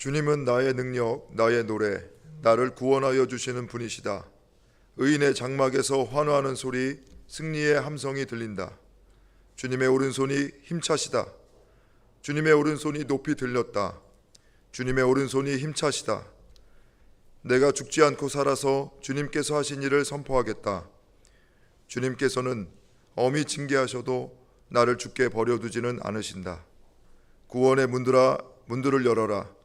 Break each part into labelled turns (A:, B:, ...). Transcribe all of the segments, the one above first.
A: 주님은 나의 능력, 나의 노래, 나를 구원하여 주시는 분이시다. 의인의 장막에서 환호하는 소리, 승리의 함성이 들린다. 주님의 오른손이 힘차시다. 주님의 오른손이 높이 들렸다. 주님의 오른손이 힘차시다. 내가 죽지 않고 살아서 주님께서 하신 일을 선포하겠다. 주님께서는 엄히 징계하셔도 나를 죽게 버려두지는 않으신다. 구원의 문들을 열어라.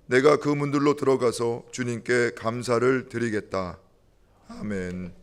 A: 내가 그 문들로 들어가서 주님께 감사를 드리겠다. 아멘.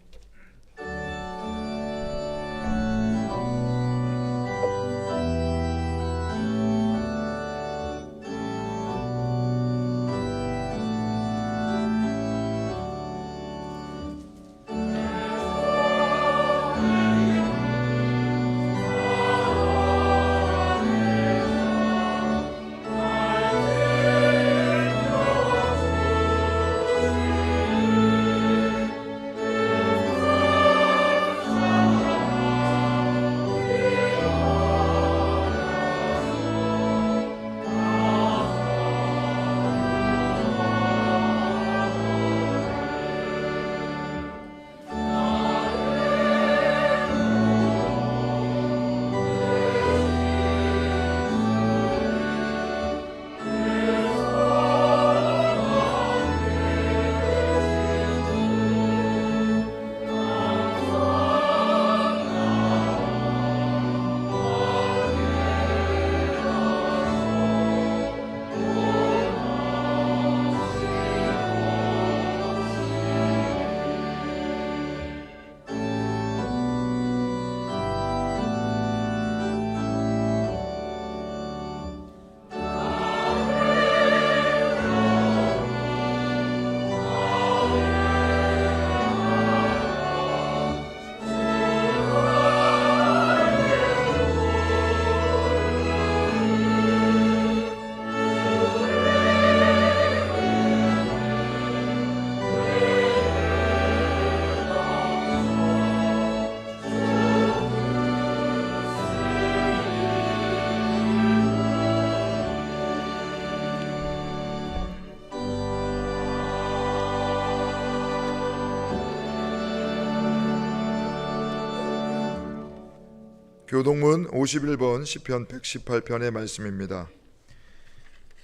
A: 교동문 51번 시편 118편의 말씀입니다.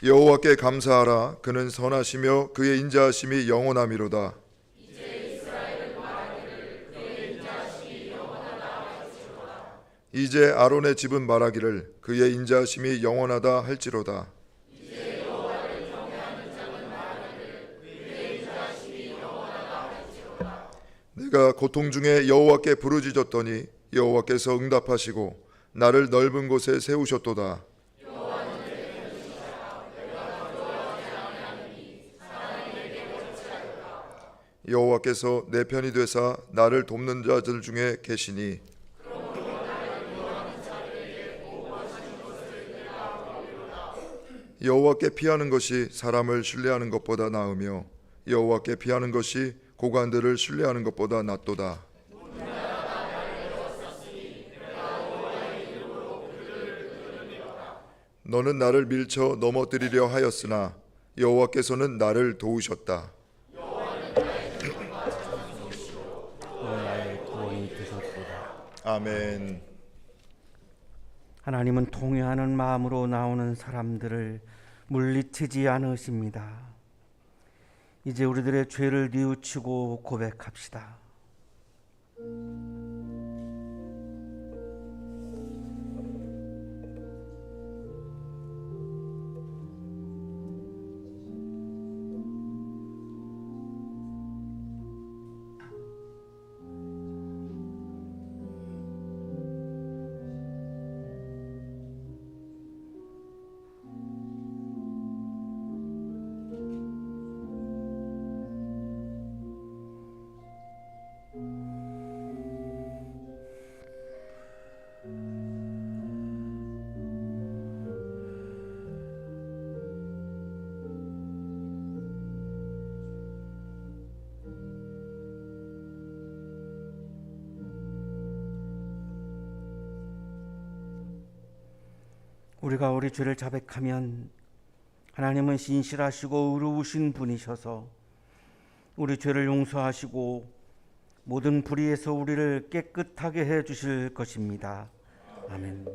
A: 여호와께 감사하라. 그는 선하시며 그의 인자하심이 영원하미로다. 이제 아론의 집은 말하기를 그의 인자하심이 영원하다 할지로다. 내가 고통 중에 여호와께 부르짖었더니 여호와께서 응답하시고 나를 넓은 곳에 세우셨도다. 여호와께서 내 편이 되사 나를 돕는 자들 중에 계시니 여호와께 피하는 것이 사람을 신뢰하는 것보다 나으며 여호와께 피하는 것이 고관들을 신뢰하는 것보다 낫도다. 너는 나를 밀쳐 넘어뜨리려 하였으나 여호와께서는 나를 도우셨다.
B: 나의 구원이 되셨도다.
A: 아멘.
B: 하나님은 통회하는 마음으로 나오는 사람들을 물리치지 않으십니다. 이제 우리들의 죄를 뉘우치고 고백합시다. 우리가 우리 죄를 자백하면 하나님은 신실하시고 의로우신 분이셔서 우리 죄를 용서하시고 모든 불의에서 우리를 깨끗하게 해 주실 것입니다. 아멘.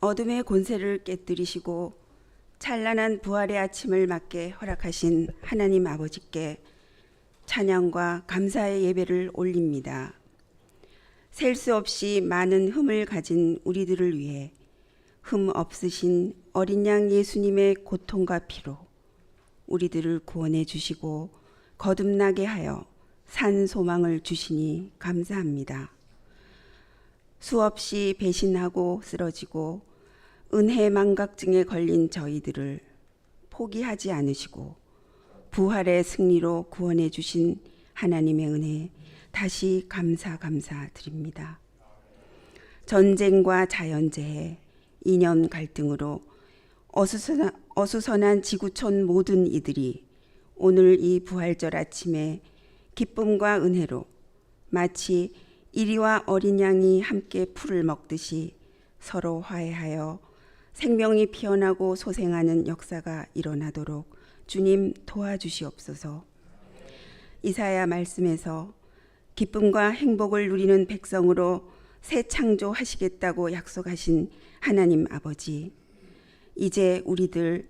C: 어둠의 권세를 깨뜨리시고 찬란한 부활의 아침을 맞게 허락하신 하나님 아버지께 찬양과 감사의 예배를 올립니다. 셀 수 없이 많은 흠을 가진 우리들을 위해 흠 없으신 어린 양 예수님의 고통과 피로 우리들을 구원해 주시고 거듭나게 하여 산 소망을 주시니 감사합니다. 수없이 배신하고 쓰러지고 은혜 망각증에 걸린 저희들을 포기하지 않으시고 부활의 승리로 구원해 주신 하나님의 은혜 다시 감사드립니다. 전쟁과 자연재해, 이념 갈등으로 어수선한 지구촌 모든 이들이 오늘 이 부활절 아침에 기쁨과 은혜로 마치 이리와 어린 양이 함께 풀을 먹듯이 서로 화해하여 생명이 피어나고 소생하는 역사가 일어나도록 주님 도와주시옵소서. 이사야 말씀에서 기쁨과 행복을 누리는 백성으로 새 창조하시겠다고 약속하신 하나님 아버지, 이제 우리들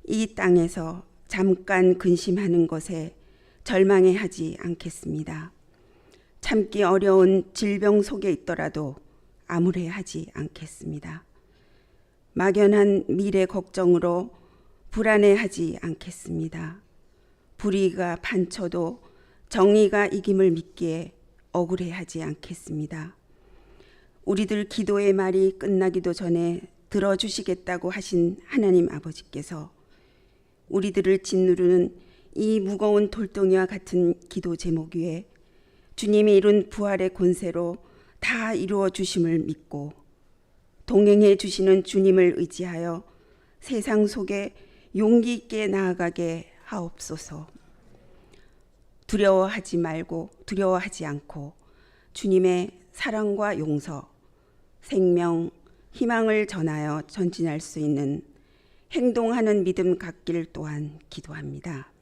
C: 이 땅에서 잠깐 근심하는 것에 절망해하지 않겠습니다. 참기 어려운 질병 속에 있더라도 암울해하지 않겠습니다. 막연한 미래 걱정으로 불안해하지 않겠습니다. 불의가 판쳐도 정의가 이김을 믿기에 억울해하지 않겠습니다. 우리들 기도의 말이 끝나기도 전에 들어주시겠다고 하신 하나님 아버지께서 우리들을 짓누르는 이 무거운 돌덩이와 같은 기도 제목 위에 주님이 이룬 부활의 권세로 다 이루어 주심을 믿고 동행해 주시는 주님을 의지하여 세상 속에 용기 있게 나아가게 하옵소서. 두려워하지 않고 주님의 사랑과 용서, 생명, 희망을 전하여 전진할 수 있는 행동하는 믿음 갖길 또한 기도합니다.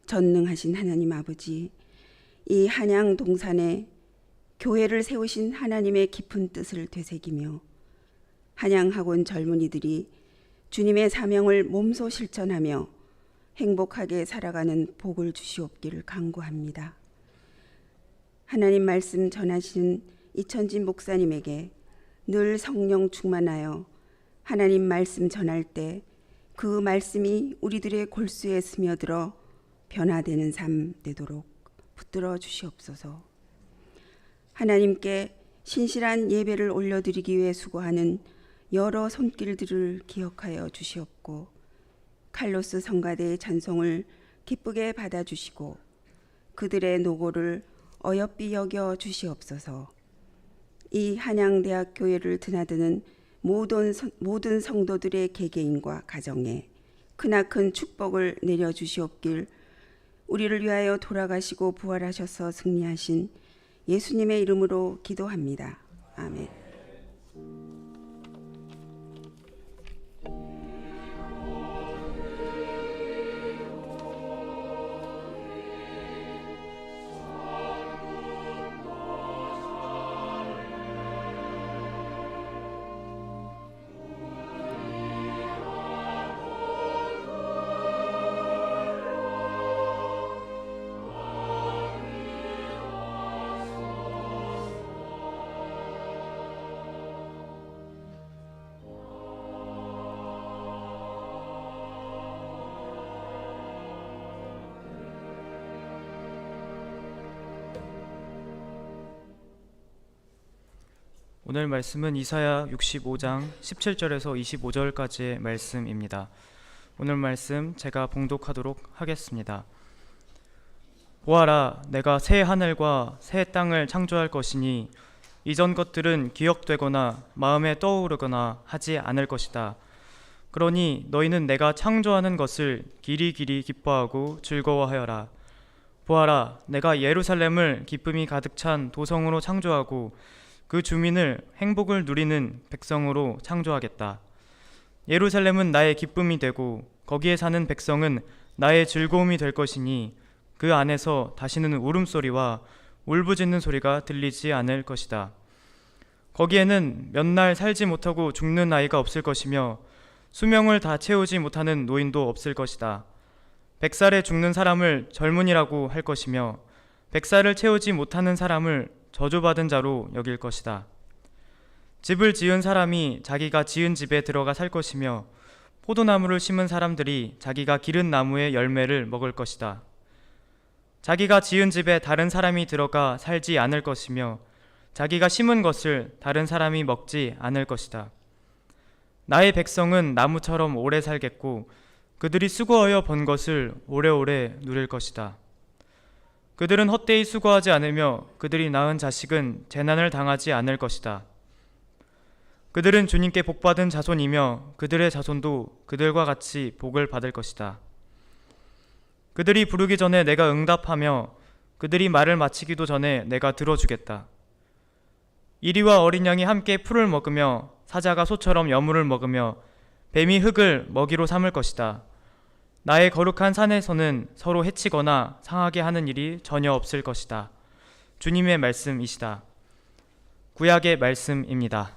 C: 전능하신 하나님 아버지, 이 한양 동산에 교회를 세우신 하나님의 깊은 뜻을 되새기며 한양학원 젊은이들이 주님의 사명을 몸소 실천하며 행복하게 살아가는 복을 주시옵기를 간구합니다. 하나님 말씀 전하시는 이천진 목사님에게 늘 성령 충만하여 하나님 말씀 전할 때 그 말씀이 우리들의 골수에 스며들어 변화되는 삶 되도록 붙들어 주시옵소서. 하나님께 신실한 예배를 올려드리기 위해 수고하는 여러 손길들을 기억하여 주시옵고 칼로스 성가대의 찬송을 기쁘게 받아주시고 그들의 노고를 어여삐 여겨 주시옵소서. 이 한양대학교회를 드나드는 모든 성도들의 개개인과 가정에 크나큰 축복을 내려주시옵길 우리를 위하여 돌아가시고 부활하셔서 승리하신 예수님의 이름으로 기도합니다. 아멘.
D: 오늘 말씀은 이사야 65장 17절에서 25절까지의 말씀입니다. 오늘 말씀 제가 봉독하도록 하겠습니다. 보아라, 내가 새 하늘과 새 땅을 창조할 것이니 이전 것들은 기억되거나 마음에 떠오르거나 하지 않을 것이다. 그러니 너희는 내가 창조하는 것을 길이길이 기뻐하고 즐거워하여라. 보아라, 내가 예루살렘을 기쁨이 가득 찬 도성으로 창조하고 그 주민을 행복을 누리는 백성으로 창조하겠다. 예루살렘은 나의 기쁨이 되고 거기에 사는 백성은 나의 즐거움이 될 것이니 그 안에서 다시는 울음소리와 울부짖는 소리가 들리지 않을 것이다. 거기에는 몇 날 살지 못하고 죽는 아이가 없을 것이며 수명을 다 채우지 못하는 노인도 없을 것이다. 100살에 죽는 사람을 젊은이라고 할 것이며 100살을 채우지 못하는 사람을 저주받은 자로 여길 것이다. 집을 지은 사람이 자기가 지은 집에 들어가 살 것이며 포도나무를 심은 사람들이 자기가 기른 나무의 열매를 먹을 것이다. 자기가 지은 집에 다른 사람이 들어가 살지 않을 것이며 자기가 심은 것을 다른 사람이 먹지 않을 것이다. 나의 백성은 나무처럼 오래 살겠고 그들이 수고하여 번 것을 오래오래 누릴 것이다. 그들은 헛되이 수고하지 않으며 그들이 낳은 자식은 재난을 당하지 않을 것이다. 그들은 주님께 복받은 자손이며 그들의 자손도 그들과 같이 복을 받을 것이다. 그들이 부르기 전에 내가 응답하며 그들이 말을 마치기도 전에 내가 들어주겠다. 이리와 어린 양이 함께 풀을 먹으며 사자가 소처럼 여물을 먹으며 뱀이 흙을 먹이로 삼을 것이다. 나의 거룩한 산에서는 서로 해치거나 상하게 하는 일이 전혀 없을 것이다. 주님의 말씀이시다. 구약의 말씀입니다.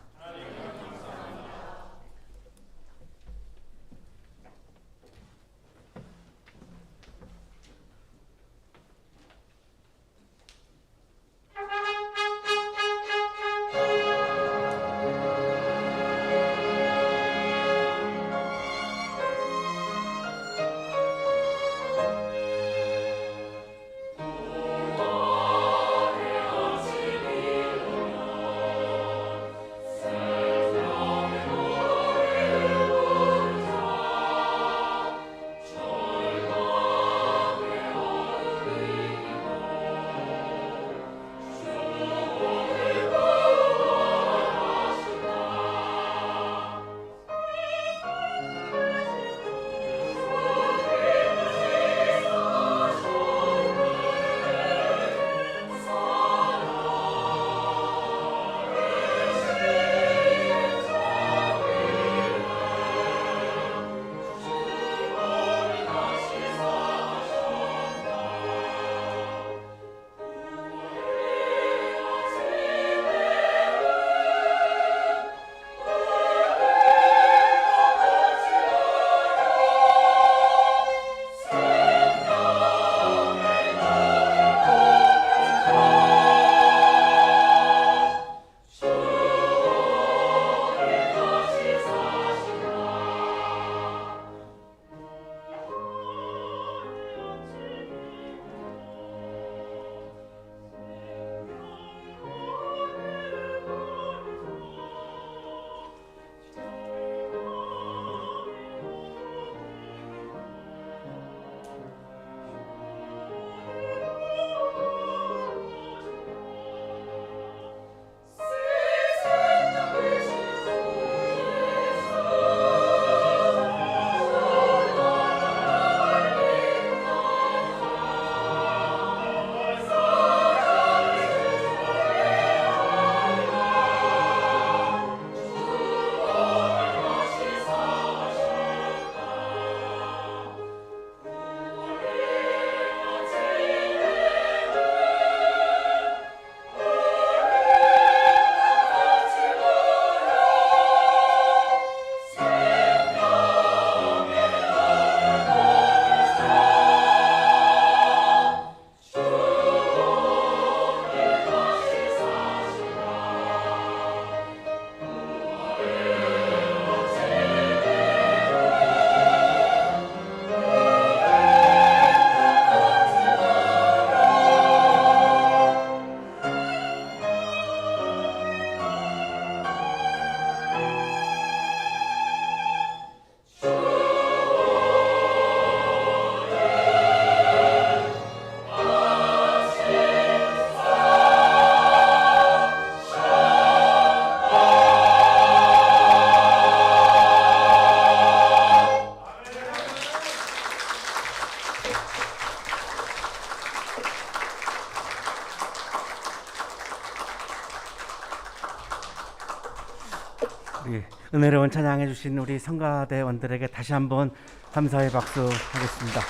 B: 우리 은혜로운 찬양해 주신 우리 성가대원들에게 다시 한번 감사의 박수 하겠습니다.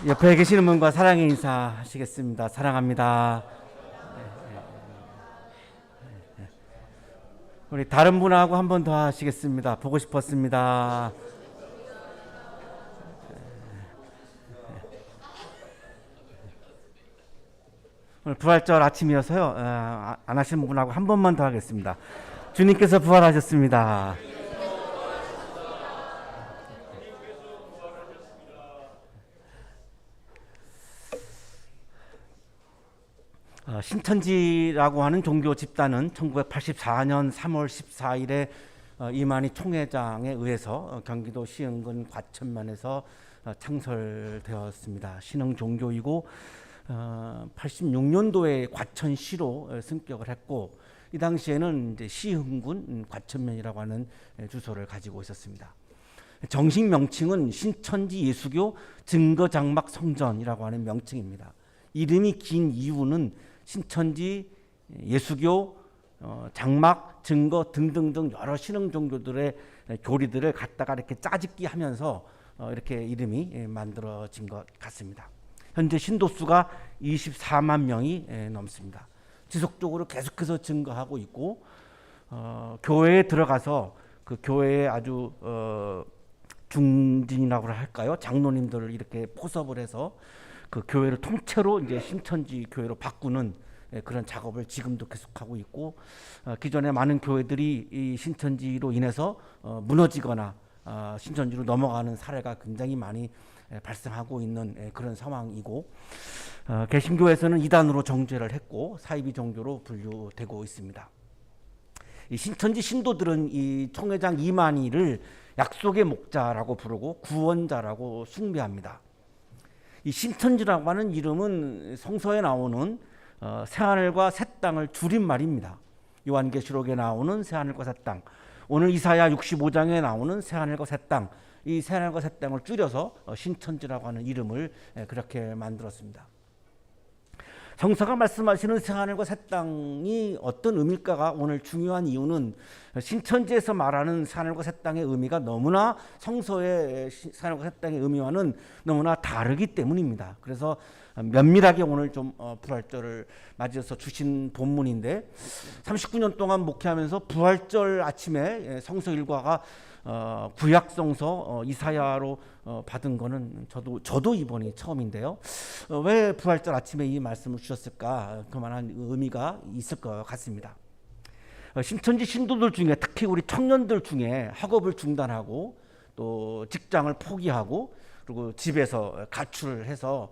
B: 옆에 계시는 분과 사랑의 인사 하시겠습니다. 사랑합니다. 우리 다른 분하고 한 번 더 하시겠습니다. 보고 싶었습니다. 오늘 부활절 아침이어서요. 안 하시는 분하고 한 번만 더 하겠습니다. 주님께서 부활하셨습니다. 신천지라고 하는 종교 집단은 1984년 3월 14일에 이만희 총회장에 의해서 경기도 시흥군 과천면에서 창설되었습니다. 신흥 종교이고 86년도에 과천시로 승격을 했고 이 당시에는 이제 시흥군 과천면이라고 하는 주소를 가지고 있었습니다. 정식 명칭은 신천지 예수교 증거장막 성전이라고 하는 명칭입니다. 이름이 긴 이유는 신천지 예수교 장막 증거 등등등 여러 신흥 종교들의 교리들을 갖다가 이렇게 짜집기 하면서 이렇게 이름이 만들어진 것 같습니다. 현재 신도수가 24만 명이 넘습니다. 지속적으로 계속해서 증가하고 있고 교회에 들어가서 그 교회에 아주 중진이라고 할까요? 장로님들을 이렇게 포섭을 해서 그 교회를 통째로 이제 신천지 교회로 바꾸는 그런 작업을 지금도 계속하고 있고 기존에 많은 교회들이 이 신천지로 인해서 무너지거나 신천지로 넘어가는 사례가 굉장히 많이 발생하고 있는 그런 상황이고 개신교에서는 이단으로 정죄를 했고 사이비 종교로 분류되고 있습니다. 이 신천지 신도들은 이 총회장 이만희를 약속의 목자라고 부르고 구원자라고 숭배합니다. 이 신천지라고 하는 이름은 성서에 나오는 새하늘과 새 땅을 줄인 말입니다. 요한계시록에 나오는 새하늘과 새 땅, 오늘 이사야 65장에 나오는 새하늘과 새 땅, 이 새하늘과 새 땅을 줄여서 신천지라고 하는 이름을 그렇게 만들었습니다. 성서가 말씀하시는 새하늘과 새 땅이 어떤 의미일까가 오늘 중요한 이유는 신천지에서 말하는 새하늘과 새 땅의 의미가 너무나 성서의 새하늘과 새 땅의 의미와는 너무나 다르기 때문입니다. 그래서 면밀하게 오늘 좀 부활절을 맞이해서 주신 본문인데 39년 동안 목회하면서 부활절 아침에 성서 일과가 구약 성서 이사야로 받은 거는 저도 이번이 처음인데요. 왜 부활절 아침에 이 말씀을 주셨을까? 그만한 의미가 있을 것 같습니다. 신천지 신도들 중에 특히 우리 청년들 중에 학업을 중단하고 또 직장을 포기하고 그리고 집에서 가출을 해서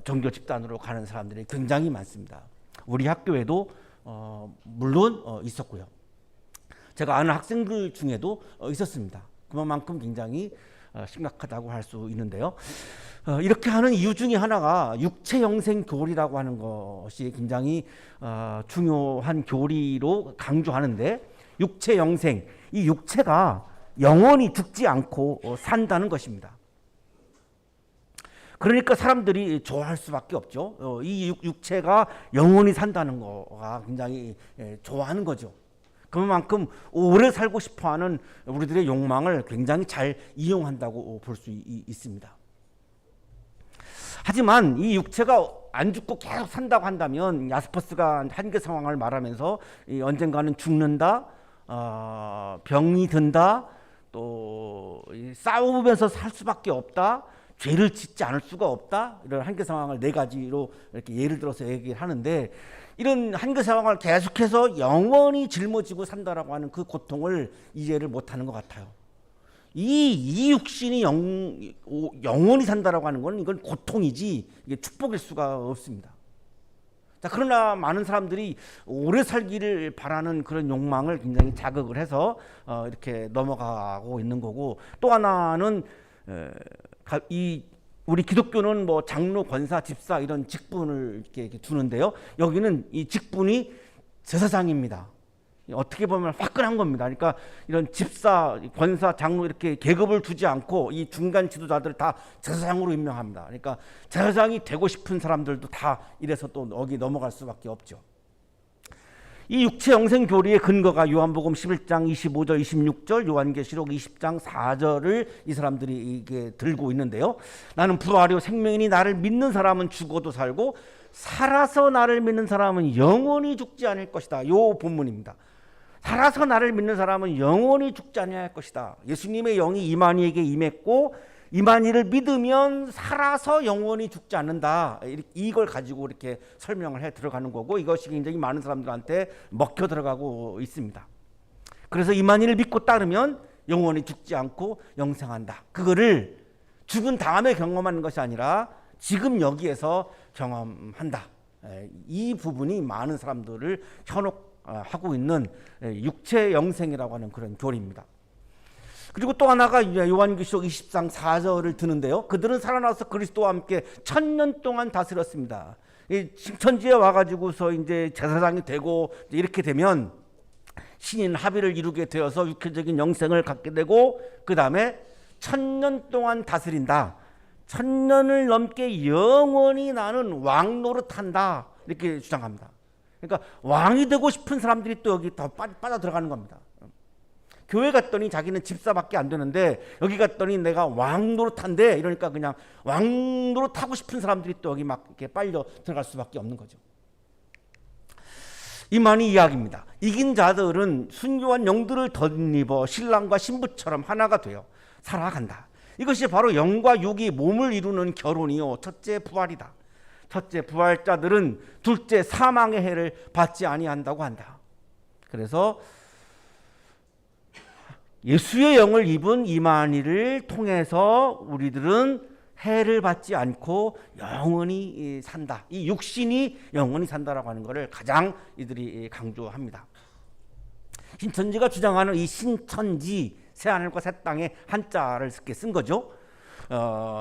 B: 종교 집단으로 가는 사람들이 굉장히 많습니다. 우리 학교에도 물론 있었고요. 제가 아는 학생들 중에도 있었습니다. 그만큼 굉장히 심각하다고 할 수 있는데요. 이렇게 하는 이유 중에 하나가 육체영생 교리라고 하는 것이 굉장히 중요한 교리로 강조하는데 육체영생, 이 육체가 영원히 죽지 않고 산다는 것입니다. 그러니까 사람들이 좋아할 수밖에 없죠. 이 육체가 영원히 산다는 거가 굉장히 좋아하는 거죠. 그만큼 오래 살고 싶어하는 우리들의 욕망을 굉장히 잘 이용한다고 볼 수 있습니다. 하지만 이 육체가 안 죽고 계속 산다고 한다면 야스퍼스가 한계 상황을 말하면서 언젠가는 죽는다, 병이 든다, 또 싸우면서 살 수밖에 없다, 죄를 짓지 않을 수가 없다, 이런 한계 상황을 네 가지로 이렇게 예를 들어서 얘기를 하는데 이런 한계 상황을 계속해서 영원히 짊어지고 산다라고 하는 그 고통을 이해를 못하는 것 같아요. 이 육신이 영원히 산다라고 하는 건 이건 고통이지 이게 축복일 수가 없습니다. 자, 그러나 많은 사람들이 오래 살기를 바라는 그런 욕망을 굉장히 자극을 해서 이렇게 넘어가고 있는 거고 또 하나는 우리 기독교는 뭐 장로, 권사, 집사 이런 직분을 이렇게 두는데요. 여기는 이 직분이 제사장입니다. 어떻게 보면 화끈한 겁니다. 그러니까 이런 집사, 권사, 장로 이렇게 계급을 두지 않고 이 중간 지도자들을 다 제사장으로 임명합니다. 그러니까 제사장이 되고 싶은 사람들도 다 이래서 또 여기 넘어갈 수밖에 없죠. 이 육체 영생 교리의 근거가 요한복음 11장 25절 26절, 요한계시록 20장 4절을 이 사람들이 이게 들고 있는데요. 나는 부활이요 생명이니 나를 믿는 사람은 죽어도 살고 살아서 나를 믿는 사람은 영원히 죽지 않을 것이다. 요 본문입니다. 살아서 나를 믿는 사람은 영원히 죽지 아니할 것이다. 예수님의 영이 이만희에게 임했고 이만희를 믿으면 살아서 영원히 죽지 않는다. 이걸 가지고 이렇게 설명을 해 들어가는 거고, 이것이 굉장히 많은 사람들한테 먹혀 들어가고 있습니다. 그래서 이만희를 믿고 따르면 영원히 죽지 않고 영생한다. 그거를 죽은 다음에 경험하는 것이 아니라 지금 여기에서 경험한다. 이 부분이 많은 사람들을 현혹하고 있는 육체 영생이라고 하는 그런 교리입니다. 그리고 또 하나가 요한계시록 20장 4절을 드는데요. 그들은 살아나서 그리스도와 함께 1000년 동안 다스렸습니다. 신천지에 와가지고서 이제 제사장이 되고 이렇게 되면 신인 합의를 이루게 되어서 육체적인 영생을 갖게 되고, 그 다음에 1000년 동안 다스린다. 1000년을 넘게 영원히 나는 왕 노릇한다. 이렇게 주장합니다. 그러니까 왕이 되고 싶은 사람들이 또 여기 더 빠져 들어가는 겁니다. 교회 갔더니 자기는 집사밖에 안 되는데 여기 갔더니 내가 왕 노릇한데, 이러니까 그냥 왕 노릇하고 싶은 사람들이 또 여기 막 이렇게 빨려 들어갈 수밖에 없는 거죠. 이만희 이야기입니다. 이긴 자들은 순교한 영들을 덧입어 신랑과 신부처럼 하나가 되어 살아간다. 이것이 바로 영과 육이 몸을 이루는 결혼이요 첫째 부활이다. 첫째 부활자들은 둘째 사망의 해를 받지 아니한다고 한다. 그래서 예수의 영을 입은 이만희를 통해서 우리들은 해를 받지 않고 영원히 산다. 이 육신이 영원히 산다라고 하는 것을 가장 이들이 강조합니다. 신천지가 주장하는 이 신천지, 새하늘과 새 땅의 한자를 이렇게 쓴 거죠.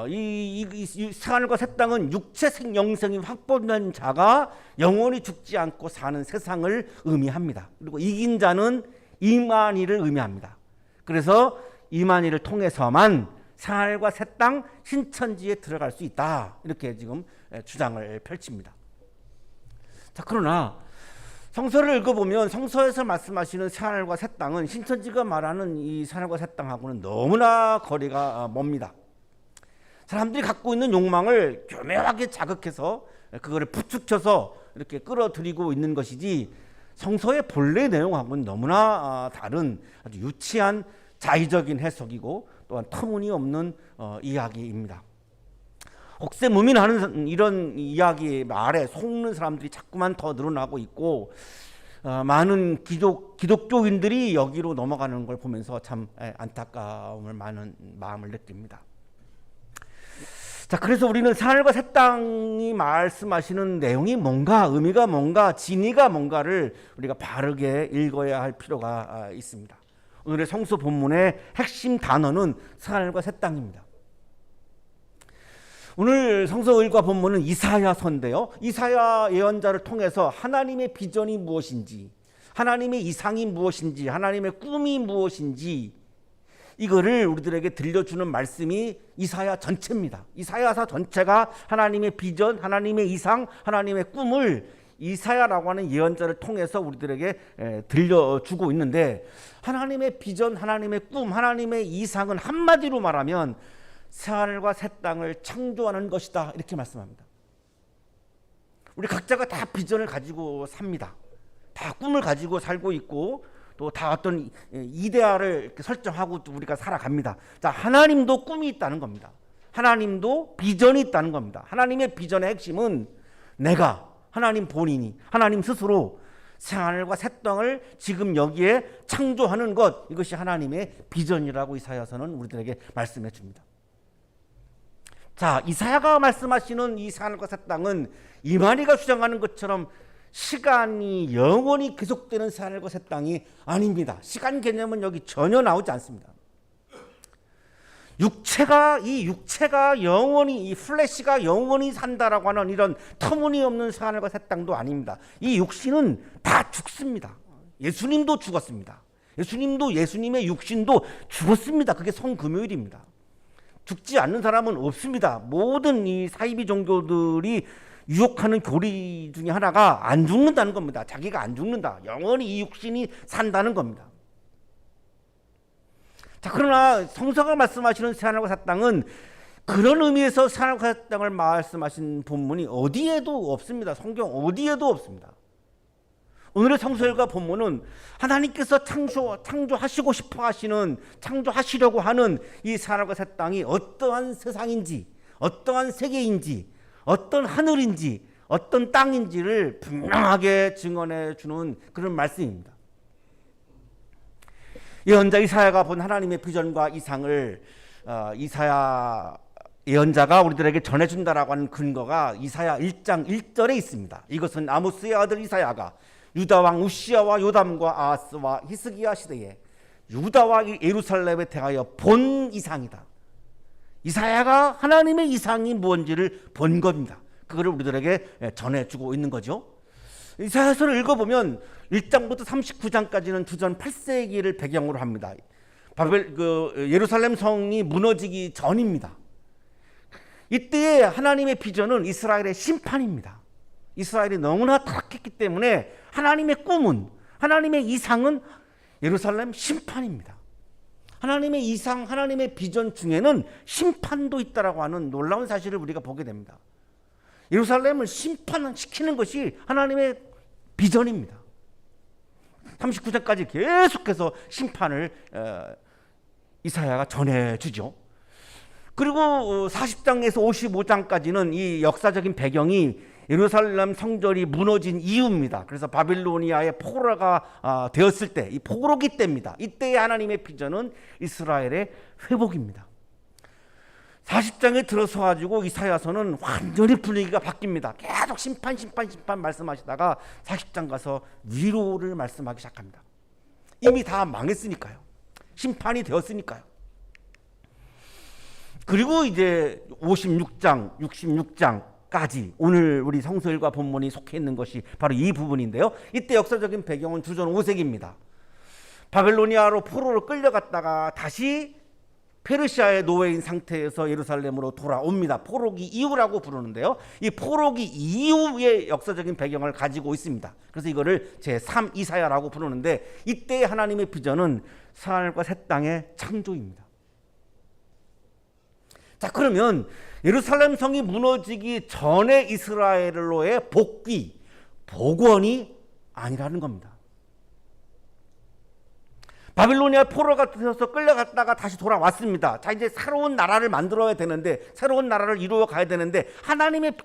B: 이 새하늘과 새 땅은 육체 영생이 확보된 자가 영원히 죽지 않고 사는 세상을 의미합니다. 그리고 이긴 자는 이만희를 의미합니다. 그래서 이만희를 통해서만 새하늘과 새 땅 신천지에 들어갈 수 있다. 이렇게 지금 주장을 펼칩니다. 자, 그러나 성서를 읽어보면 성서에서 말씀하시는 새하늘과 새 땅은 신천지가 말하는 이 새하늘과 새 땅하고는 너무나 거리가 멉니다. 사람들이 갖고 있는 욕망을 교묘하게 자극해서 그거를 부추켜서 이렇게 끌어들이고 있는 것이지, 성서의 본래 내용하고는 너무나 다른 아주 유치한 자의적인 해석이고 또한 터무니없는 이야기입니다. 혹세무민하는 이런 이야기 말에 속는 사람들이 자꾸만 더 늘어나고 있고, 많은 기독교인들이 여기로 넘어가는 걸 보면서 참 안타까움을 많은 마음을 느낍니다. 자, 그래서 우리는 새하늘과 새 땅이 말씀하시는 내용이 뭔가, 의미가 뭔가, 진의가 뭔가를 우리가 바르게 읽어야 할 필요가 있습니다. 오늘의 성서 본문의 핵심 단어는 새하늘과 새 땅입니다. 오늘 성서 일과 본문은 이사야서인데요. 이사야 예언자를 통해서 하나님의 비전이 무엇인지, 하나님의 이상이 무엇인지, 하나님의 꿈이 무엇인지 이거를 우리들에게 들려주는 말씀이 이사야 전체입니다. 이사야서 전체가 하나님의 비전, 하나님의 이상, 하나님의 꿈을 이사야라고 하는 예언자를 통해서 우리들에게 들려주고 있는데, 하나님의 비전, 하나님의 꿈, 하나님의 이상은 한마디로 말하면 새하늘과 새 땅을 창조하는 것이다, 이렇게 말씀합니다. 우리 각자가 다 비전을 가지고 삽니다. 다 꿈을 가지고 살고 있고 또 다 어떤 이데알을 이렇게 설정하고 우리가 살아갑니다. 자, 하나님도 꿈이 있다는 겁니다. 하나님도 비전이 있다는 겁니다. 하나님의 비전의 핵심은 내가, 하나님 본인이, 하나님 스스로 새하늘과 새 땅을 지금 여기에 창조하는 것, 이것이 하나님의 비전이라고 이사야서는 우리들에게 말씀해 줍니다. 자, 이사야가 말씀하시는 이 새하늘과 새 땅은 이만희가 주장하는 것처럼 시간이 영원히 계속되는 새하늘과 새 땅이 아닙니다. 시간 개념은 여기 전혀 나오지 않습니다. 육체가 영원히, 이 플래시가 영원히 산다라고 하는 이런 터무니없는 새하늘과 새 땅도 아닙니다. 이 육신은 다 죽습니다. 예수님도 죽었습니다. 예수님의 육신도 죽었습니다. 그게 성금요일입니다. 죽지 않는 사람은 없습니다. 모든 이 사이비 종교들이 유혹하는 교리 중에 하나가 안 죽는다는 겁니다. 자기가 안 죽는다. 영원히 이 육신이 산다는 겁니다. 자, 그러나 성서가 말씀하시는 새하늘과 새 땅은 그런 의미에서 새하늘과 새 땅을 말씀하신 본문이 어디에도 없습니다. 성경 어디에도 없습니다. 오늘의 성서일과 본문은 하나님께서 창조하시고 싶어 하시는, 창조하시려고 하는 이 새하늘과 새 땅이 어떠한 세상인지, 어떠한 세계인지, 어떤 하늘인지, 어떤 땅인지를 분명하게 증언해 주는 그런 말씀입니다. 예언자 이사야가 본 하나님의 비전과 이상을 이사야 예언자가 우리들에게 전해준다라고 하는 근거가 이사야 1장 1절에 있습니다. 이것은 아모스의 아들 이사야가 유다 왕 우시야와 요담과 아하스와 히스기야 시대에 유다와 예루살렘에 대하여 본 이상이다. 이사야가 하나님의 이상이 무엇인지를 본 겁니다. 그거를 우리들에게 전해주고 있는 거죠. 이사야서를 읽어보면 1장부터 39장까지는 주전 8세기를 배경으로 합니다. 예루살렘 성이 무너지기 전입니다. 이때의 하나님의 비전은 이스라엘의 심판입니다. 이스라엘이 너무나 타락했기 때문에 하나님의 꿈은, 하나님의 이상은 예루살렘 심판입니다. 하나님의 이상, 하나님의 비전 중에는 심판도 있다라고 하는 놀라운 사실을 우리가 보게 됩니다. 예루살렘을 심판시키는 것이 하나님의 비전입니다. 39장까지 계속해서 심판을 이사야가 전해주죠. 그리고 40장에서 55장까지는 이 역사적인 배경이 예루살렘 성전이 무너진 이유입니다. 그래서 바빌로니아의 포로가 되었을 때, 이 포로기 때입니다. 이때의 하나님의 비전은 이스라엘의 회복입니다. 40장에 들어서 가지고 이사야서는 완전히 분위기가 바뀝니다. 계속 심판 말씀하시다가 40장 가서 위로를 말씀하기 시작합니다. 이미 다 망했으니까요. 심판이 되었으니까요. 그리고 이제 56장, 66장까지 오늘 우리 성서일과 본문이 속해 있는 것이 바로 이 부분인데요. 이때 역사적인 배경은 주전 5세기입니다. 바벨로니아로 포로로 끌려갔다가 다시 페르시아의 노예인 상태에서 예루살렘으로 돌아옵니다. 포로기 이후라고 부르는데요. 이 포로기 이후의 역사적인 배경을 가지고 있습니다. 그래서 이거를 제3 이사야라고 부르는데 이때의 하나님의 비전은 새하늘과 새 땅의 창조입니다. 자, 그러면 예루살렘 성이 무너지기 전에 이스라엘로의 복귀, 복원이 아니라는 겁니다. 바빌로니아 포로가 되어서 끌려갔다가 다시 돌아왔습니다. 자, 이제 새로운 나라를 만들어야 되는데, 새로운 나라를 이루어 가야 되는데,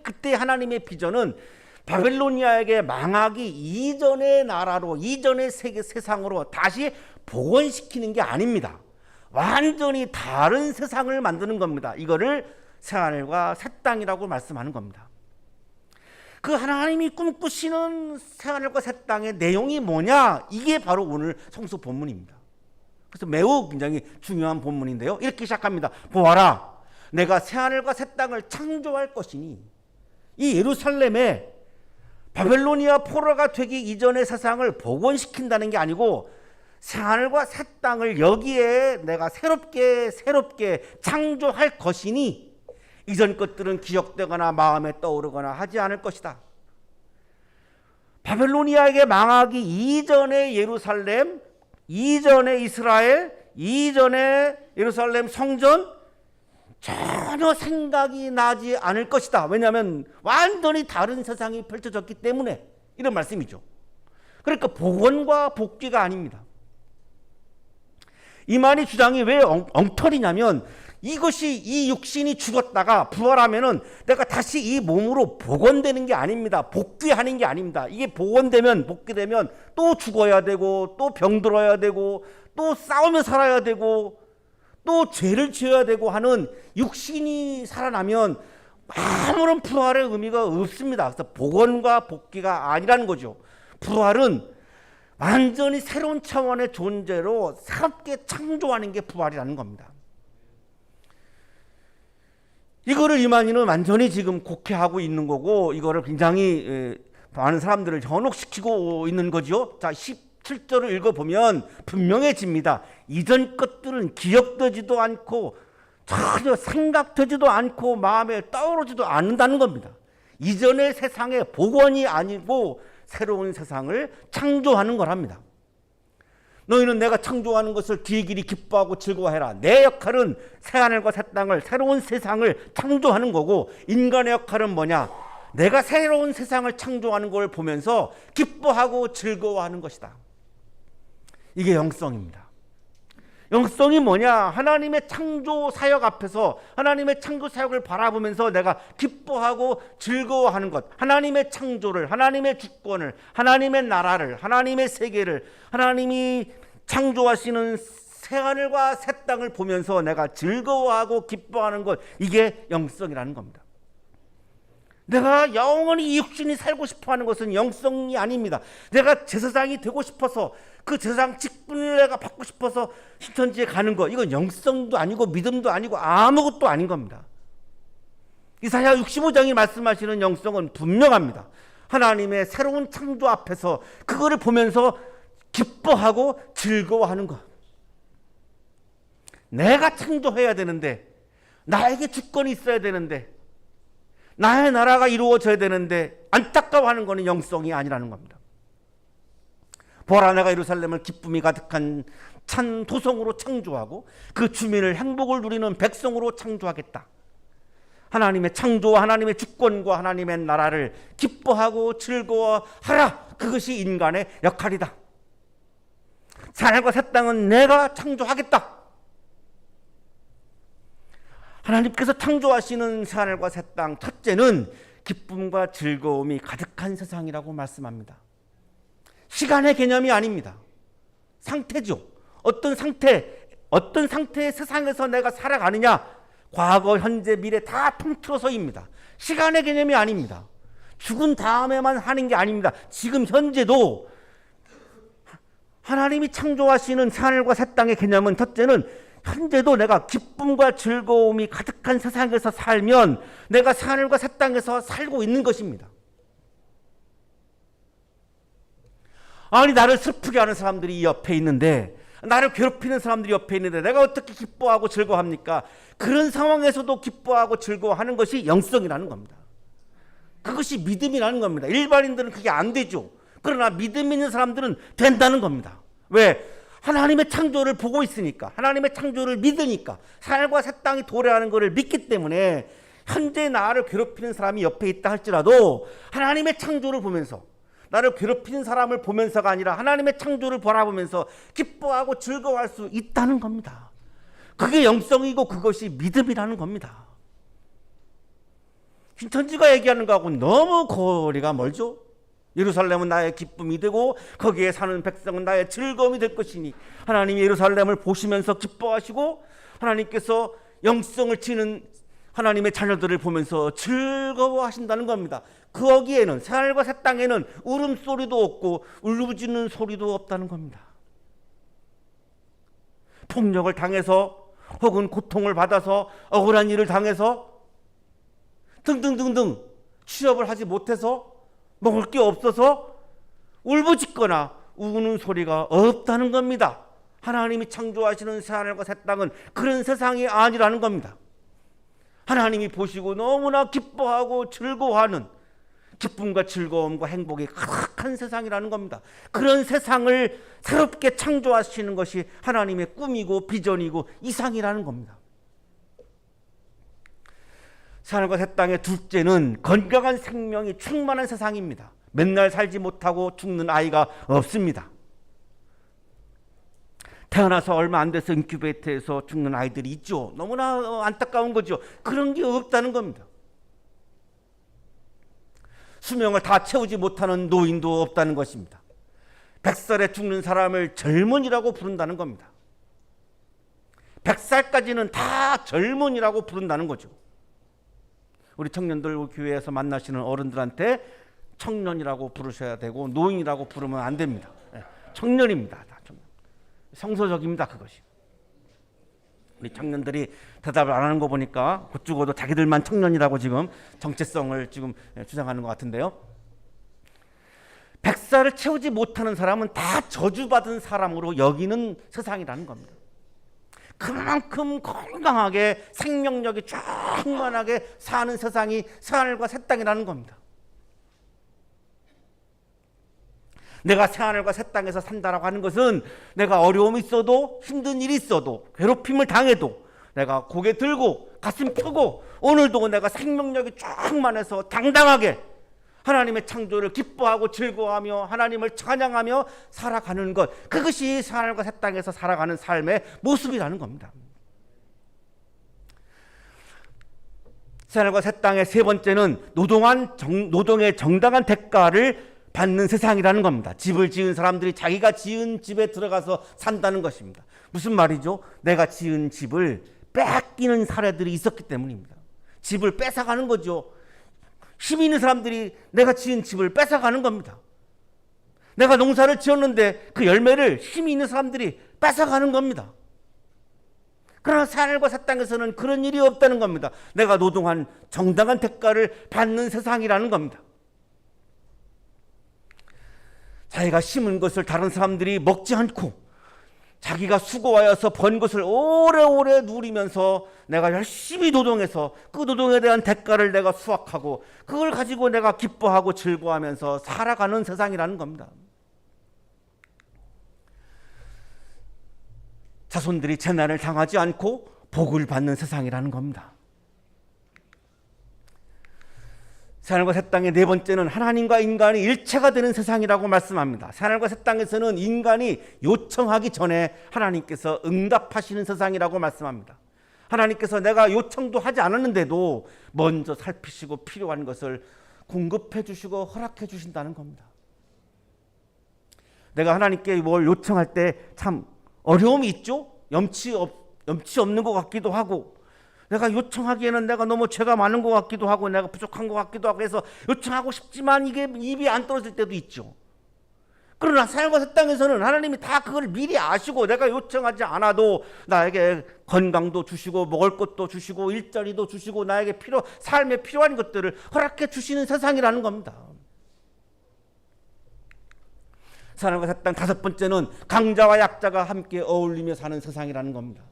B: 그때 하나님의 비전은 바빌로니아에게 망하기 이전의 나라로, 이전의 세상으로 다시 복원시키는 게 아닙니다. 완전히 다른 세상을 만드는 겁니다. 이거를 새하늘과 새 땅이라고 말씀하는 겁니다. 그 하나님이 꿈꾸시는 새하늘과 새 땅의 내용이 뭐냐? 이게 바로 오늘 성서 본문입니다. 그래서 매우 굉장히 중요한 본문인데요. 이렇게 시작합니다. 보아라, 내가 새하늘과 새 땅을 창조할 것이니, 이 예루살렘에 바벨로니아 포로가 되기 이전의 세상을 복원시킨다는 게 아니고 새하늘과 새 땅을 여기에 내가 새롭게 창조할 것이니 이전 것들은 기억되거나 마음에 떠오르거나 하지 않을 것이다. 바벨로니아에게 망하기 이전의 예루살렘, 이전의 이스라엘, 이전의 예루살렘 성전 전혀 생각이 나지 않을 것이다. 왜냐하면 완전히 다른 세상이 펼쳐졌기 때문에 이런 말씀이죠. 그러니까 복원과 복귀가 아닙니다. 이만희 주장이 왜 엉터리냐면 이것이 이 육신이 죽었다가 부활하면은 내가 다시 이 몸으로 복원되는 게 아닙니다. 복귀하는 게 아닙니다. 이게 복원되면 복귀되면 또 죽어야 되고 또 병들어야 되고 또 싸우며 살아야 되고 또 죄를 지어야 되고 하는 육신이 살아나면 아무런 부활의 의미가 없습니다. 그래서 복원과 복귀가 아니라는 거죠. 부활은 완전히 새로운 차원의 존재로 새롭게 창조하는 게 부활이라는 겁니다. 이거를 이만희는 완전히 지금 곡해하고 있는 거고 이거를 굉장히 많은 사람들을 현혹시키고 있는 거죠. 자, 17절을 읽어보면 분명해집니다. 이전 것들은 기억되지도 않고 전혀 생각되지도 않고 마음에 떠오르지도 않는다는 겁니다. 이전의 세상의 복원이 아니고 새로운 세상을 창조하는 거랍니다. 너희는 내가 창조하는 것을 길길이 기뻐하고 즐거워해라. 내 역할은 새하늘과 새 땅을, 새로운 세상을 창조하는 거고, 인간의 역할은 뭐냐? 내가 새로운 세상을 창조하는 걸 보면서 기뻐하고 즐거워하는 것이다. 이게 영성입니다. 영성이 뭐냐? 하나님의 창조 사역 앞에서 하나님의 창조 사역을 바라보면서 내가 기뻐하고 즐거워하는 것, 하나님의 창조를, 하나님의 주권을, 하나님의 나라를, 하나님의 세계를, 하나님이 창조하시는 새하늘과 새 땅을 보면서 내가 즐거워하고 기뻐하는 것, 이게 영성이라는 겁니다. 내가 영원히 이 육신이 살고 싶어하는 것은 영성이 아닙니다. 내가 제사장이 되고 싶어서 그 제사장 직분을 내가 받고 싶어서 신천지에 가는 것, 이건 영성도 아니고 믿음도 아니고 아무것도 아닌 겁니다. 이사야 65장이 말씀하시는 영성은 분명합니다. 하나님의 새로운 창조 앞에서 그거를 보면서 기뻐하고 즐거워하는 것. 내가 창조해야 되는데, 나에게 주권이 있어야 되는데, 나의 나라가 이루어져야 되는데 안타까워하는 것은 영성이 아니라는 겁니다. 보라, 내가 예루살렘을 기쁨이 가득한 찬 도성으로 창조하고 그 주민을 행복을 누리는 백성으로 창조하겠다. 하나님의 창조와 하나님의 주권과 하나님의 나라를 기뻐하고 즐거워하라. 그것이 인간의 역할이다. 하늘과 새 땅은 내가 창조하겠다. 하나님께서 창조하시는 하늘과 새 땅, 첫째는 기쁨과 즐거움이 가득한 세상이라고 말씀합니다. 시간의 개념이 아닙니다. 상태죠. 어떤 상태의 세상에서 내가 살아가느냐, 과거, 현재, 미래 다 통틀어서입니다. 시간의 개념이 아닙니다. 죽은 다음에만 하는 게 아닙니다. 지금 현재도 하나님이 창조하시는 하늘과 새 땅의 개념은, 첫째는 현재도 내가 기쁨과 즐거움이 가득한 세상에서 살면 내가 하늘과 새 땅에서 살고 있는 것입니다. 아니, 나를 슬프게 하는 사람들이 옆에 있는데, 나를 괴롭히는 사람들이 옆에 있는데 내가 어떻게 기뻐하고 즐거워합니까? 그런 상황에서도 기뻐하고 즐거워하는 것이 영성이라는 겁니다. 그것이 믿음이라는 겁니다. 일반인들은 그게 안 되죠. 그러나 믿음 있는 사람들은 된다는 겁니다. 왜? 하나님의 창조를 보고 있으니까, 하나님의 창조를 믿으니까, 하늘과 새 땅이 도래하는 것을 믿기 때문에 현재 나를 괴롭히는 사람이 옆에 있다 할지라도 하나님의 창조를 보면서, 나를 괴롭히는 사람을 보면서가 아니라 하나님의 창조를 바라보면서 기뻐하고 즐거워할 수 있다는 겁니다. 그게 영성이고 그것이 믿음이라는 겁니다. 신천지가 얘기하는 거하고는 너무 거리가 멀죠. 예루살렘은 나의 기쁨이 되고 거기에 사는 백성은 나의 즐거움이 될 것이니, 하나님이 예루살렘을 보시면서 기뻐하시고 하나님께서 영성을 지닌 하나님의 자녀들을 보면서 즐거워하신다는 겁니다. 거기에는, 하늘과 새 땅에는 울음소리도 없고 울부짖는 소리도 없다는 겁니다. 폭력을 당해서 혹은 고통을 받아서 억울한 일을 당해서 등등등등 취업을 하지 못해서 먹을 게 없어서 울부짖거나 우는 소리가 없다는 겁니다. 하나님이 창조하시는 하늘과 새 땅은 그런 세상이 아니라는 겁니다. 하나님이 보시고 너무나 기뻐하고 즐거워하는, 기쁨과 즐거움과 행복이 가득한 세상이라는 겁니다. 그런 세상을 새롭게 창조하시는 것이 하나님의 꿈이고 비전이고 이상이라는 겁니다. 하늘과 새 땅의 둘째는 건강한 생명이 충만한 세상입니다. 맨날 살지 못하고 죽는 아이가 없습니다. 태어나서 얼마 안 돼서 인큐베이터에서 죽는 아이들이 있죠. 너무나 안타까운 거죠. 그런 게 없다는 겁니다. 수명을 다 채우지 못하는 노인도 없다는 것입니다. 100살에 죽는 사람을 젊은이라고 부른다는 겁니다. 100살까지는 다 젊은이라고 부른다는 거죠. 우리 청년들 교회에서 만나시는 어른들한테 청년이라고 부르셔야 되고 노인이라고 부르면 안 됩니다. 청년입니다. 다 청년. 성서적입니다. 그것이. 우리 청년들이 대답을 안 하는 거 보니까 곧 죽어도 자기들만 청년이라고 지금 정체성을 지금 주장하는 것 같은데요. 100살을 채우지 못하는 사람은 다 저주받은 사람으로 여기는 세상이라는 겁니다. 그만큼 건강하게 생명력이 충만하게 사는 세상이 새하늘과 새 땅이라는 겁니다. 내가 새하늘과 새 땅에서 산다라고 하는 것은 내가 어려움이 있어도, 힘든 일이 있어도, 괴롭힘을 당해도 내가 고개 들고 가슴 펴고 오늘도 내가 생명력이 충만해서 당당하게 하나님의 창조를 기뻐하고 즐거워하며 하나님을 찬양하며 살아가는 것, 그것이 새하늘과 새 땅에서 살아가는 삶의 모습이라는 겁니다. 새하늘과 새 땅의 세 번째는 노동의 정당한 대가를 받는 세상이라는 겁니다. 집을 지은 사람들이 자기가 지은 집에 들어가서 산다는 것입니다. 무슨 말이죠? 내가 지은 집을 뺏기는 사례들이 있었기 때문입니다. 집을 뺏어가는 거죠. 힘 있는 사람들이 내가 지은 집을 뺏어가는 겁니다. 내가 농사를 지었는데 그 열매를 힘이 있는 사람들이 뺏어가는 겁니다. 그러나 새하늘과 새 땅에서는 그런 일이 없다는 겁니다. 내가 노동한 정당한 대가를 받는 세상이라는 겁니다. 자기가 심은 것을 다른 사람들이 먹지 않고 자기가 수고하여서 번 것을 오래오래 누리면서 내가 열심히 노동해서 그 노동에 대한 대가를 내가 수확하고 그걸 가지고 내가 기뻐하고 즐거워하면서 살아가는 세상이라는 겁니다. 자손들이 재난을 당하지 않고 복을 받는 세상이라는 겁니다. 새하늘과 새 땅의 네 번째는 하나님과 인간이 일체가 되는 세상이라고 말씀합니다. 새하늘과 새 땅에서는 인간이 요청하기 전에 하나님께서 응답하시는 세상이라고 말씀합니다. 하나님께서 내가 요청도 하지 않았는데도 먼저 살피시고 필요한 것을 공급해 주시고 허락해 주신다는 겁니다. 내가 하나님께 뭘 요청할 때 참 어려움이 있죠. 염치 없는 것 같기도 하고, 내가 요청하기에는 내가 너무 죄가 많은 것 같기도 하고 내가 부족한 것 같기도 하고 해서 요청하고 싶지만 이게 입이 안 떨어질 때도 있죠. 그러나 새하늘과 새 땅에서는 하나님이 다 그걸 미리 아시고 내가 요청하지 않아도 나에게 건강도 주시고 먹을 것도 주시고 일자리도 주시고 나에게 삶에 필요한 것들을 허락해 주시는 세상이라는 겁니다. 새하늘과 새 땅 다섯 번째는 강자와 약자가 함께 어울리며 사는 세상이라는 겁니다.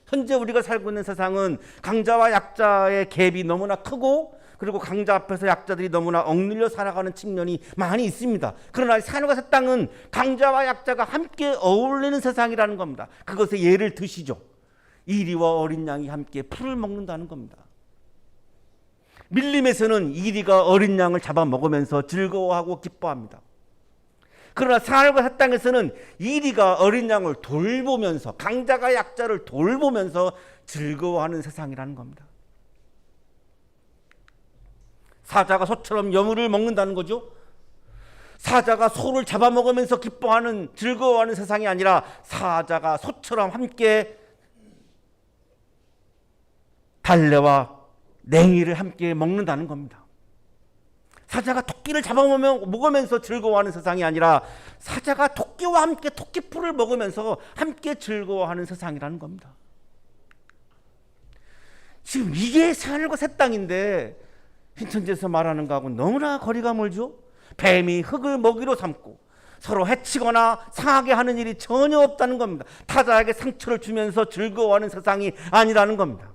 B: 현재 우리가 살고 있는 세상은 강자와 약자의 갭이 너무나 크고 그리고 강자 앞에서 약자들이 너무나 억눌려 살아가는 측면이 많이 있습니다. 그러나 새하늘과 새 땅은 강자와 약자가 함께 어울리는 세상이라는 겁니다. 그것의 예를 드시죠. 이리와 어린 양이 함께 풀을 먹는다는 겁니다. 밀림에서는 이리가 어린 양을 잡아먹으면서 즐거워하고 기뻐합니다. 그러나 새하늘과 새 땅에서는 이리가 어린 양을 돌보면서 강자가 약자를 돌보면서 즐거워하는 세상이라는 겁니다. 사자가 소처럼 여물을 먹는다는 거죠. 사자가 소를 잡아먹으면서 기뻐하는 즐거워하는 세상이 아니라 사자가 소처럼 함께 달래와 냉이를 함께 먹는다는 겁니다. 사자가 토끼를 잡아먹으면서 즐거워하는 세상이 아니라 사자가 토끼와 함께 토끼풀을 먹으면서 함께 즐거워하는 세상이라는 겁니다. 지금 이게 새하늘과 새 땅인데 신천지에서 말하는 거하고 너무나 거리가 멀죠. 뱀이 흙을 먹이로 삼고 서로 해치거나 상하게 하는 일이 전혀 없다는 겁니다. 타자에게 상처를 주면서 즐거워하는 세상이 아니라는 겁니다.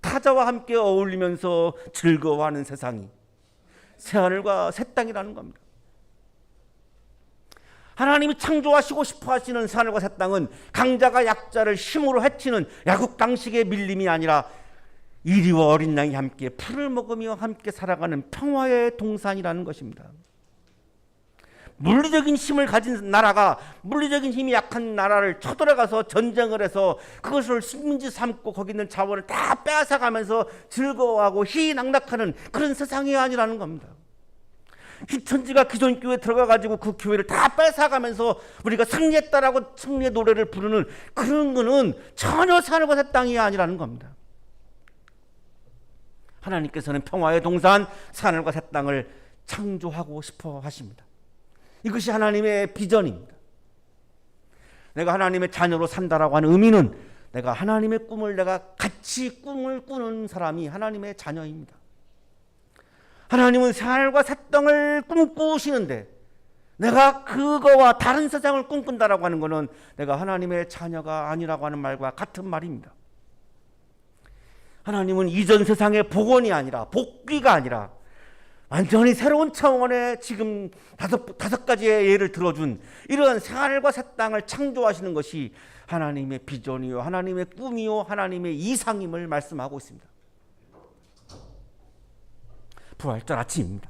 B: 타자와 함께 어울리면서 즐거워하는 세상이 새하늘과 새 땅이라는 겁니다. 하나님이 창조하시고 싶어 하시는 새하늘과 새 땅은 강자가 약자를 힘으로 해치는 야국당식의 밀림이 아니라 이리와 어린 양이 함께 풀을 먹으며 함께 살아가는 평화의 동산이라는 것입니다. 물리적인 힘을 가진 나라가 물리적인 힘이 약한 나라를 쳐들어가서 전쟁을 해서 그것을 식민지 삼고 거기 있는 자원을 다 빼앗아가면서 즐거워하고 희낙낙하는 그런 세상이 아니라는 겁니다. 신천지가 기존 교회에 들어가가지고 그 교회를 다 뺏어가면서 우리가 승리했다라고 승리의 노래를 부르는 그런 거는 전혀 새하늘과 새 땅이 아니라는 겁니다. 하나님께서는 평화의 동산 새하늘과 새 땅을 창조하고 싶어 하십니다. 이것이 하나님의 비전입니다. 내가 하나님의 자녀로 산다라고 하는 의미는 내가 하나님의 꿈을 내가 같이 꿈을 꾸는 사람이 하나님의 자녀입니다. 하나님은 새하늘과 새 땅을 꿈꾸시는데 내가 그거와 다른 세상을 꿈꾼다라고 하는 것은 내가 하나님의 자녀가 아니라고 하는 말과 같은 말입니다. 하나님은 이전 세상의 복원이 아니라, 복귀가 아니라 완전히 새로운 차원의 지금 다섯 가지의 예를 들어준 이러한 생활과 새 땅을 창조하시는 것이 하나님의 비전이요, 하나님의 꿈이요, 하나님의 이상임을 말씀하고 있습니다. 부활절 아침입니다.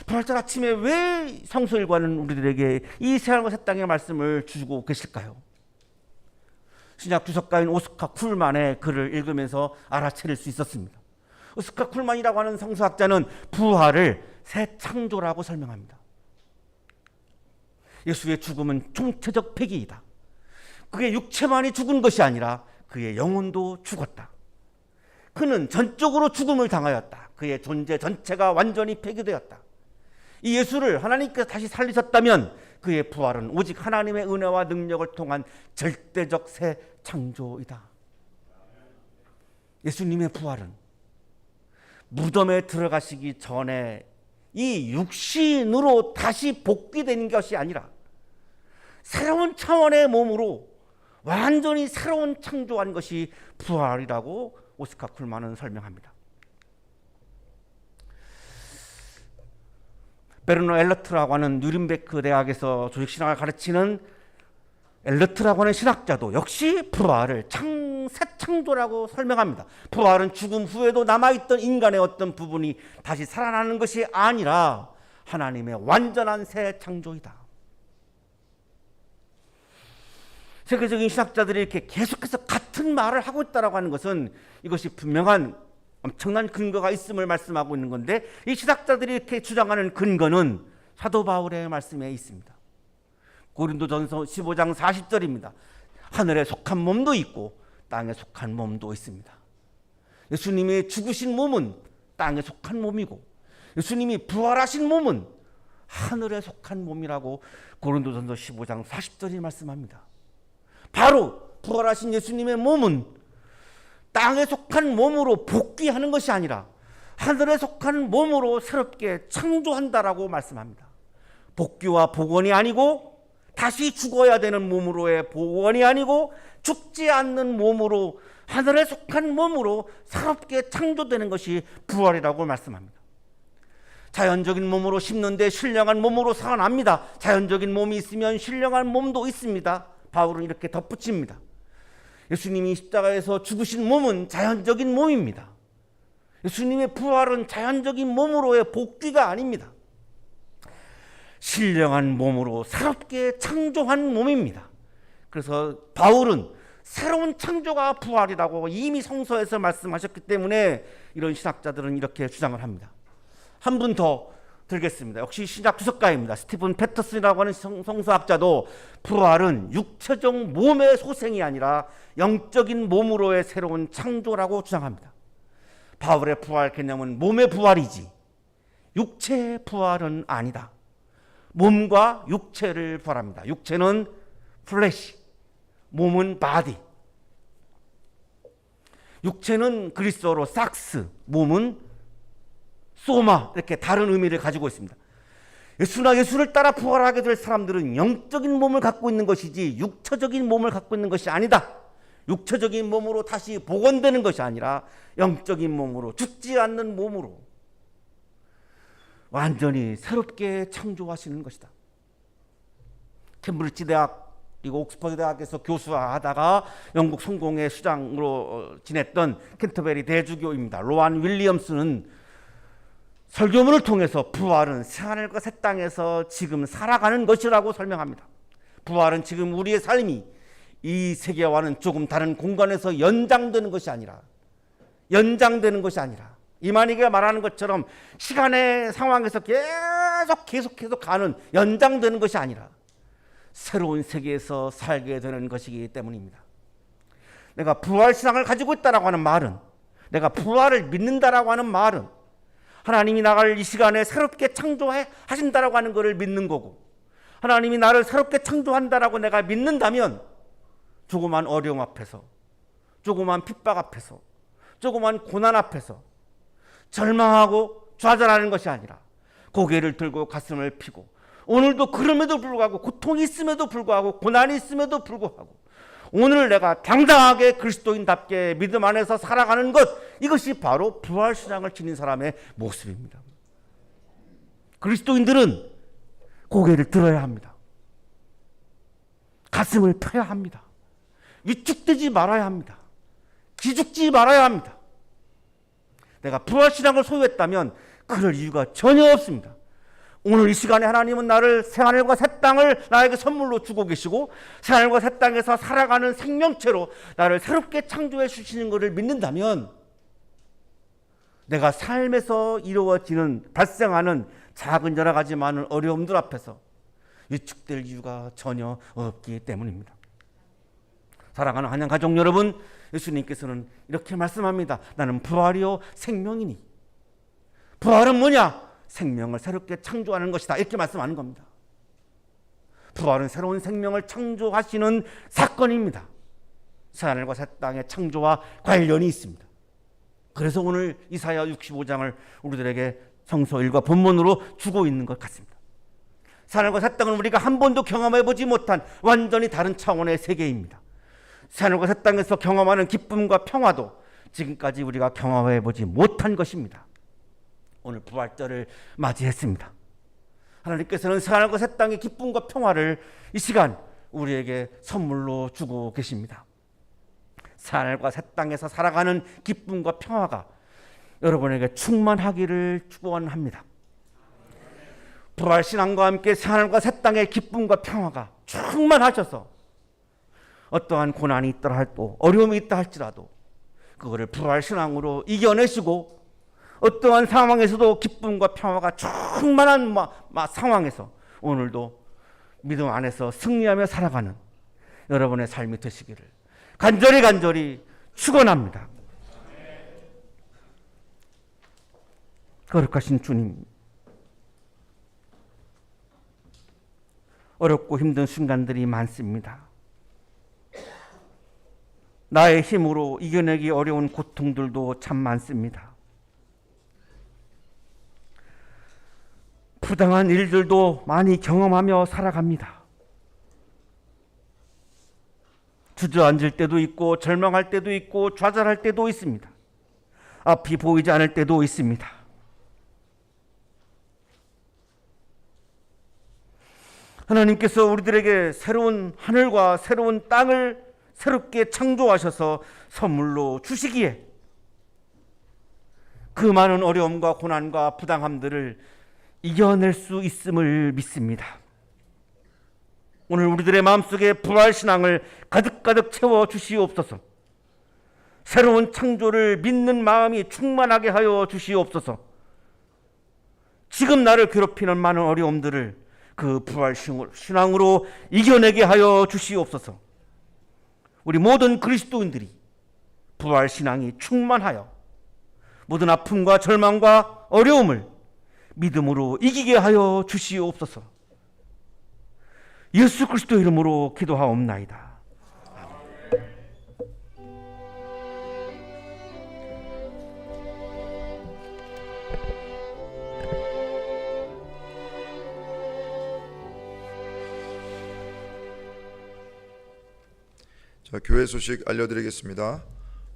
B: 부활절 아침에 왜 성서일관은 우리들에게 이 생활과 새 땅의 말씀을 주고 계실까요? 신약 주석가인 오스카 쿨만의 글을 읽으면서 알아차릴 수 있었습니다. 오스카 쿨만이라고 하는 성서학자는 부활을 새 창조라고 설명합니다. 예수의 죽음은 총체적 폐기이다. 그의 육체만이 죽은 것이 아니라 그의 영혼도 죽었다. 그는 전적으로 죽음을 당하였다. 그의 존재 전체가 완전히 폐기되었다. 이 예수를 하나님께서 다시 살리셨다면 그의 부활은 오직 하나님의 은혜와 능력을 통한 절대적 새 창조이다. 예수님의 부활은 무덤에 들어가시기 전에 이 육신으로 다시 복귀된 것이 아니라 새로운 차원의 몸으로 완전히 새로운 창조한 것이 부활이라고 오스카 쿨만은 설명합니다. 베르너 엘러트라고 하는 누른베크 대학에서 조직신학을 가르치는 엘러트라고 하는 신학자도 역시 부활을 새 창조라고 설명합니다. 부활은 죽음 후에도 남아있던 인간의 어떤 부분이 다시 살아나는 것이 아니라 하나님의 완전한 새 창조이다. 세계적인 신학자들이 이렇게 계속해서 같은 말을 하고 있다고 하는 것은 이것이 분명한 엄청난 근거가 있음을 말씀하고 있는 건데, 이 신학자들이 이렇게 주장하는 근거는 사도 바울의 말씀에 있습니다. 고린도전서 15장 40절입니다. 하늘에 속한 몸도 있고 땅에 속한 몸도 있습니다. 예수님이 죽으신 몸은 땅에 속한 몸이고 예수님이 부활하신 몸은 하늘에 속한 몸이라고 고린도전서 15장 40절이 말씀합니다. 바로 부활하신 예수님의 몸은 땅에 속한 몸으로 복귀하는 것이 아니라 하늘에 속한 몸으로 새롭게 창조한다라고 말씀합니다. 복귀와 복원이 아니고 다시 죽어야 되는 몸으로의 복원이 아니고 죽지 않는 몸으로 하늘에 속한 몸으로 새롭게 창조되는 것이 부활이라고 말씀합니다. 자연적인 몸으로 심는데 신령한 몸으로 살아납니다. 자연적인 몸이 있으면 신령한 몸도 있습니다. 바울은 이렇게 덧붙입니다. 예수님이 십자가에서 죽으신 몸은 자연적인 몸입니다. 예수님의 부활은 자연적인 몸으로의 복귀가 아닙니다. 신령한 몸으로 새롭게 창조한 몸입니다. 그래서 바울은 새로운 창조가 부활이라고 이미 성서에서 말씀하셨기 때문에 이런 신학자들은 이렇게 주장을 합니다. 한 분 더 들겠습니다. 역시 신약 주석가입니다. 스티븐 패터슨이라고 하는 성서학자도 부활은 육체적 몸의 소생이 아니라 영적인 몸으로의 새로운 창조라고 주장합니다. 바울의 부활 개념은 몸의 부활이지 육체의 부활은 아니다. 몸과 육체를 부활합니다. 육체는 플래시, 몸은 바디. 육체는 그리스어로 sak스, 몸은 소마, 이렇게 다른 의미를 가지고 있습니다. 예수나 예수를 따라 부활하게 될 사람들은 영적인 몸을 갖고 있는 것이지 육체적인 몸을 갖고 있는 것이 아니다. 육체적인 몸으로 다시 복원되는 것이 아니라 영적인 몸으로, 죽지 않는 몸으로 완전히 새롭게 창조하시는 것이다. 캠브리지 대학 그리고 옥스퍼드 대학에서 교수하다가 영국 성공회 수장으로 지냈던 캔터베리 대주교입니다. 로안 윌리엄스는 설교문을 통해서 부활은 새하늘과 새 땅에서 지금 살아가는 것이라고 설명합니다. 부활은 지금 우리의 삶이 이 세계와는 조금 다른 공간에서 연장되는 것이 아니라 이만희가 말하는 것처럼 시간의 상황에서 계속해서 가는 연장되는 것이 아니라 새로운 세계에서 살게 되는 것이기 때문입니다. 내가 부활 신앙을 가지고 있다라고 하는 말은, 내가 부활을 믿는다라고 하는 말은 하나님이 나를 이 시간에 새롭게 창조하신다라고 하는 것을 믿는 거고, 하나님이 나를 새롭게 창조한다라고 내가 믿는다면 조그만 어려움 앞에서, 조그만 핍박 앞에서, 조그만 고난 앞에서 절망하고 좌절하는 것이 아니라 고개를 들고 가슴을 펴고 오늘도 그럼에도 불구하고 고통이 있음에도 불구하고 고난이 있음에도 불구하고 오늘 내가 당당하게 그리스도인답게 믿음 안에서 살아가는 것, 이것이 바로 부활신앙을 지닌 사람의 모습입니다. 그리스도인들은 고개를 들어야 합니다. 가슴을 펴야 합니다. 위축되지 말아야 합니다. 기죽지 말아야 합니다. 내가 부활신앙을 소유했다면 그럴 이유가 전혀 없습니다. 오늘 이 시간에 하나님은 나를 새하늘과 새 땅을 나에게 선물로 주고 계시고 새하늘과 새 땅에서 살아가는 생명체로 나를 새롭게 창조해 주시는 것을 믿는다면 내가 삶에서 이루어지는 발생하는 작은 여러 가지 많은 어려움들 앞에서 위축될 이유가 전혀 없기 때문입니다. 사랑하는 한양 가족 여러분, 예수님께서는 이렇게 말씀합니다. 나는 부활이요 생명이니. 부활은 뭐냐? 생명을 새롭게 창조하는 것이다. 이렇게 말씀하는 겁니다. 부활은 새로운 생명을 창조하시는 사건입니다. 새하늘과 새 땅의 창조와 관련이 있습니다. 그래서 오늘 이사야 65장을 우리들에게 성서 일과 본문으로 주고 있는 것 같습니다. 새하늘과 새 땅은 우리가 한 번도 경험해보지 못한 완전히 다른 차원의 세계입니다. 새하늘과 새 땅에서 경험하는 기쁨과 평화도 지금까지 우리가 경험해보지 못한 것입니다. 오늘 부활절을 맞이했습니다. 하나님께서는 새하늘과 새 땅의 기쁨과 평화를 이 시간 우리에게 선물로 주고 계십니다. 새하늘과 새 땅에서 살아가는 기쁨과 평화가 여러분에게 충만하기를 축원합니다. 부활신앙과 함께 새하늘과 새 땅의 기쁨과 평화가 충만하셔서 어떠한 고난이 있더라 할도 어려움이 있다 할지라도 그거를 부활신앙으로 이겨내시고 어떠한 상황에서도 기쁨과 평화가 충만한 상황에서 오늘도 믿음 안에서 승리하며 살아가는 여러분의 삶이 되시기를 간절히 축원합니다. 거룩하신 주님, 어렵고 힘든 순간들이 많습니다. 나의 힘으로 이겨내기 어려운 고통들도 참 많습니다. 부당한 일들도 많이 경험하며 살아갑니다. 주저앉을 때도 있고 절망할 때도 있고 좌절할 때도 있습니다. 앞이 보이지 않을 때도 있습니다. 하나님께서 우리들에게 새로운 하늘과 새로운 땅을 새롭게 창조하셔서 선물로 주시기에 그 많은 어려움과 고난과 부당함들을 이겨낼 수 있음을 믿습니다. 오늘 우리들의 마음속에 부활신앙을 가득가득 채워 주시옵소서. 새로운 창조를 믿는 마음이 충만하게 하여 주시옵소서. 지금 나를 괴롭히는 많은 어려움들을 그 부활신앙으로 이겨내게 하여 주시옵소서. 우리 모든 그리스도인들이 부활신앙이 충만하여 모든 아픔과 절망과 어려움을 믿음으로 이기게 하여 주시옵소서. 예수 그리스도 이름으로 기도하옵나이다.
A: 자, 교회 소식 알려드리겠습니다.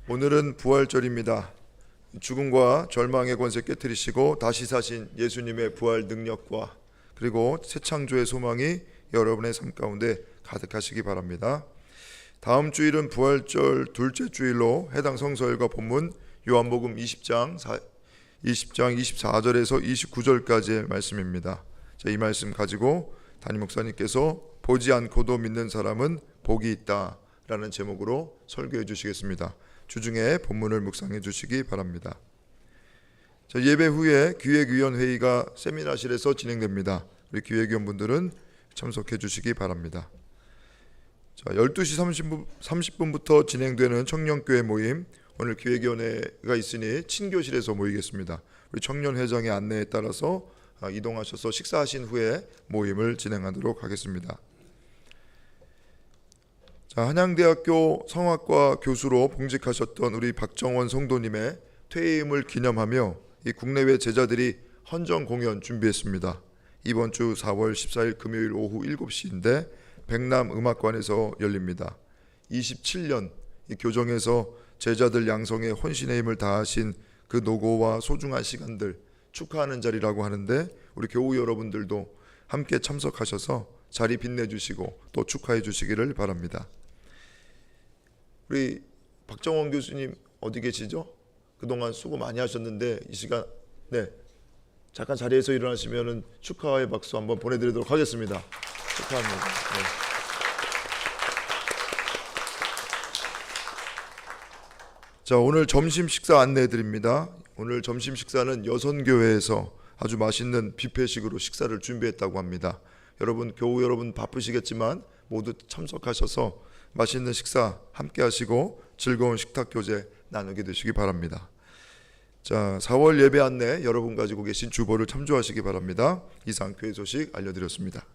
A: 오늘은 부활절입니다. 죽음과 절망의 권세 깨뜨리시고 다시 사신 예수님의 부활 능력과 그리고 새 창조의 소망이 여러분의 삶 가운데 가득하시기 바랍니다. 다음 주일은 부활절 둘째 주일로 해당 성서일과 본문 요한복음 20장 24절에서 29절까지의 말씀입니다. 자, 이 말씀 가지고 담임 목사님께서 보지 않고도 믿는 사람은 복이 있다 라는 제목으로 설교해 주시겠습니다. 주중에 본문을 묵상해 주시기 바랍니다. 자, 예배 후에 기획위원회의가 세미나실에서 진행됩니다. 우리 기획위원분들은 참석해 주시기 바랍니다. 자, 12시 30분부터 진행되는 청년교회 모임, 오늘 기획위원회가 있으니 친교실에서 모이겠습니다. 우리 청년회장의 안내에 따라서 이동하셔서 식사하신 후에 모임을 진행하도록 하겠습니다. 자, 한양대학교 성악과 교수로 봉직하셨던 우리 박정원 성도님의 퇴임을 기념하며 이 국내외 제자들이 헌정 공연 준비했습니다. 이번 주 4월 14일 금요일 오후 7시인데 백남음악관에서 열립니다. 27년 이 교정에서 제자들 양성에 혼신의 힘을 다하신 그 노고와 소중한 시간들 축하하는 자리라고 하는데 우리 교우 여러분들도 함께 참석하셔서 자리 빛내주시고 또 축하해 주시기를 바랍니다. 우리 박정원 교수님 어디 계시죠? 그동안 수고 많이 하셨는데 이 시간 잠깐 자리에서 일어나시면은 축하의 박수 한번 보내드리도록 하겠습니다. 축하합니다. 네. 자, 오늘 점심 식사 안내해 드립니다. 오늘 점심 식사는 여선교회에서 아주 맛있는 뷔페식으로 식사를 준비했다고 합니다. 여러분, 교우 여러분 바쁘시겠지만 모두 참석하셔서 맛있는 식사 함께 하시고 즐거운 식탁 교제 나누게 되시기 바랍니다. 자, 4월 예배 안내 여러분 가지고 계신 주보를 참조하시기 바랍니다. 이상 교회 소식 알려드렸습니다.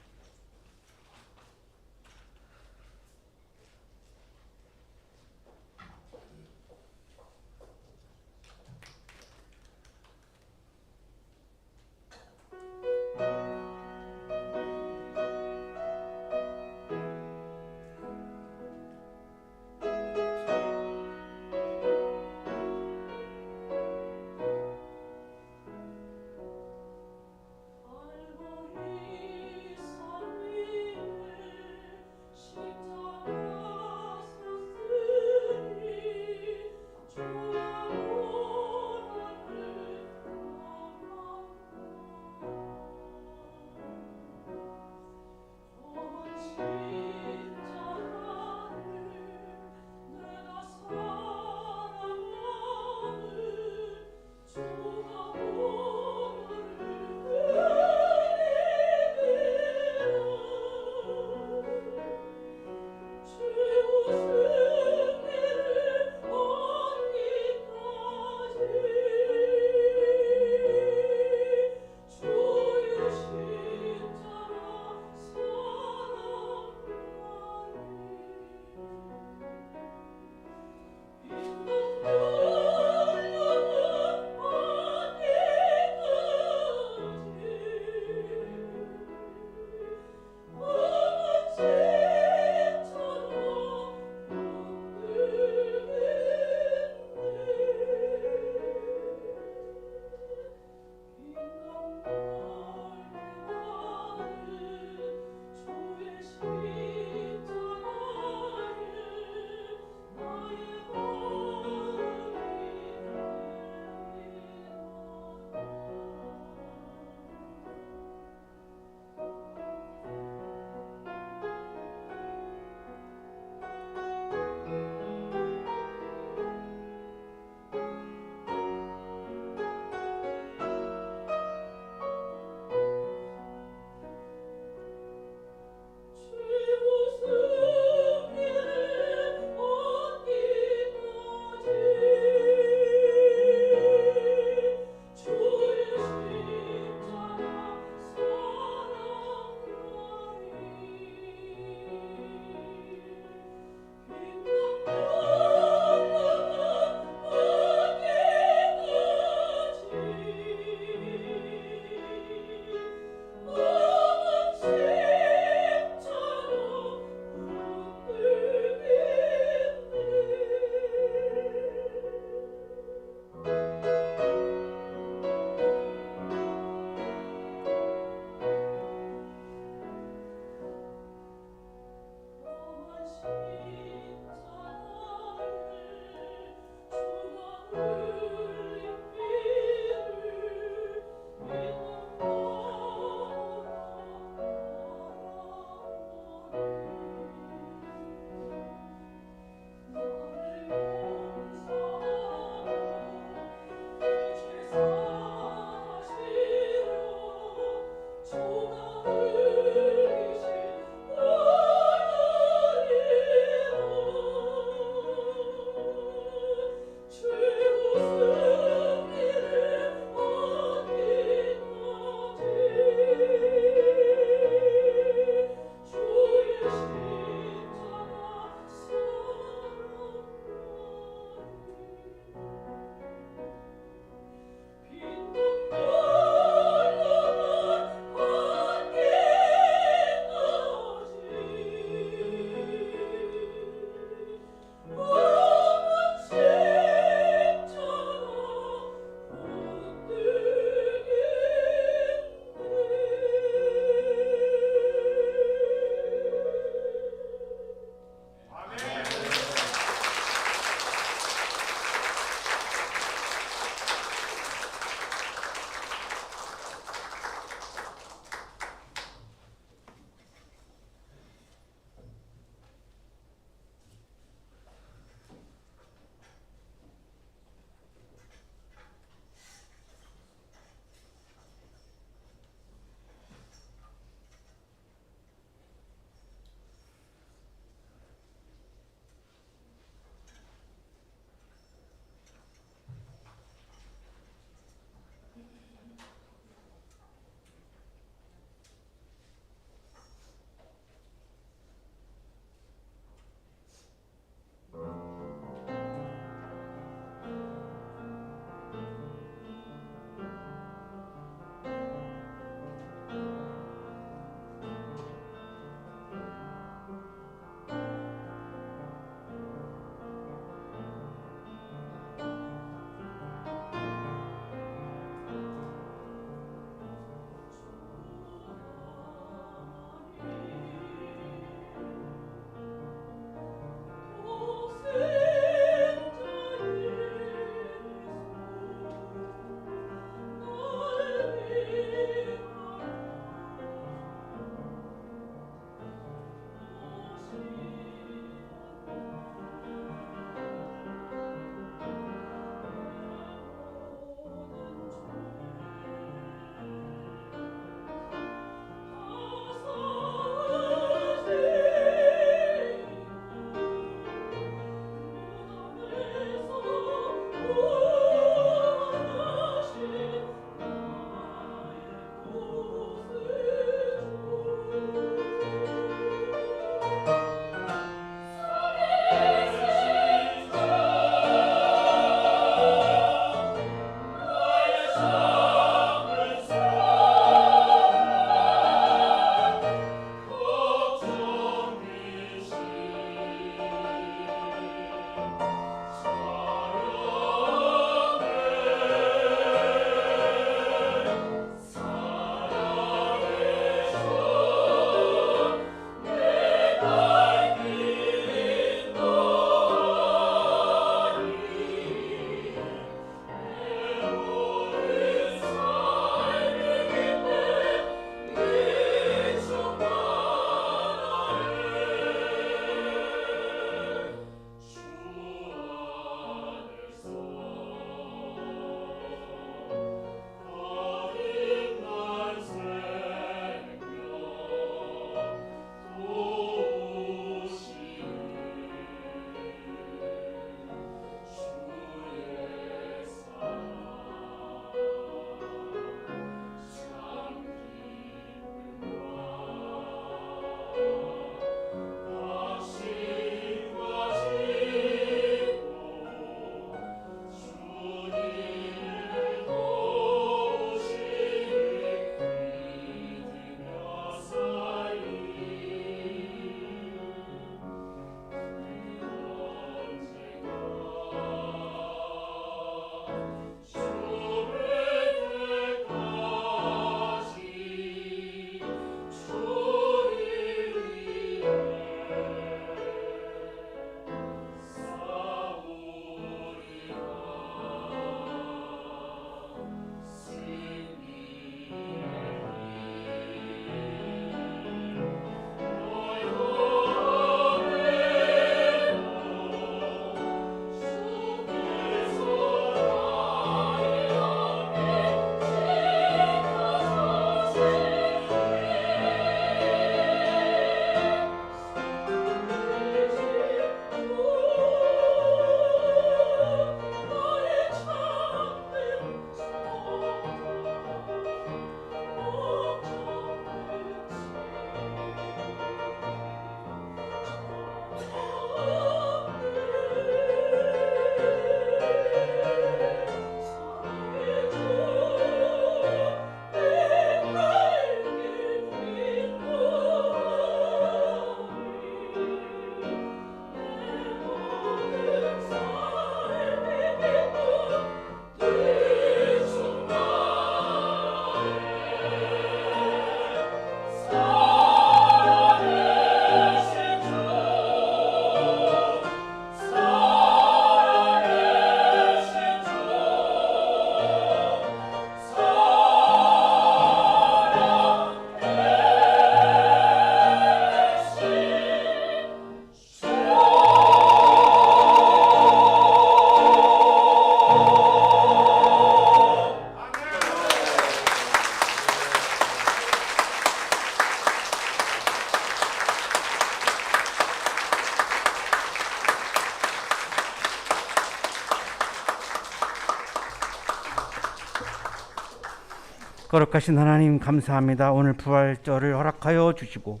B: 거룩하신 하나님 감사합니다. 오늘 부활절을 허락하여 주시고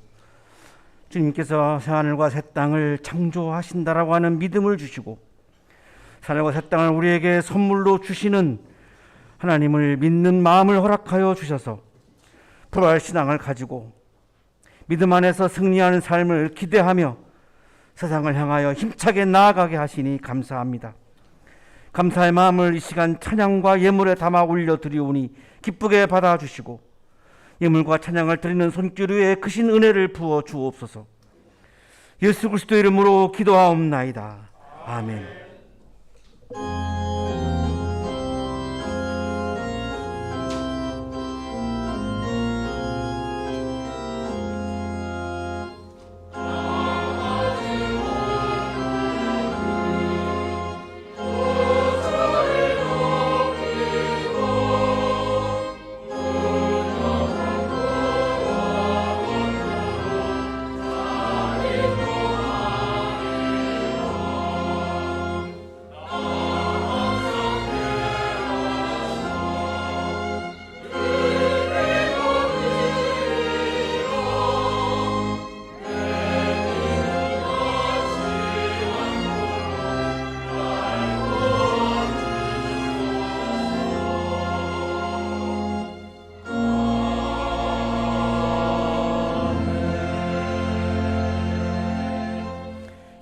B: 주님께서 새하늘과 새 땅을 창조하신다라고 하는 믿음을 주시고 새하늘과 새 땅을 우리에게 선물로 주시는 하나님을 믿는 마음을 허락하여 주셔서 부활신앙을 가지고 믿음 안에서 승리하는 삶을 기대하며 세상을 향하여 힘차게 나아가게 하시니 감사합니다. 감사의 마음을 이 시간 찬양과 예물에 담아 올려드리오니 기쁘게 받아주시고 예물과 찬양을 드리는 손길 위에 크신 은혜를 부어 주옵소서. 예수 그리스도 이름으로 기도하옵나이다. 아멘.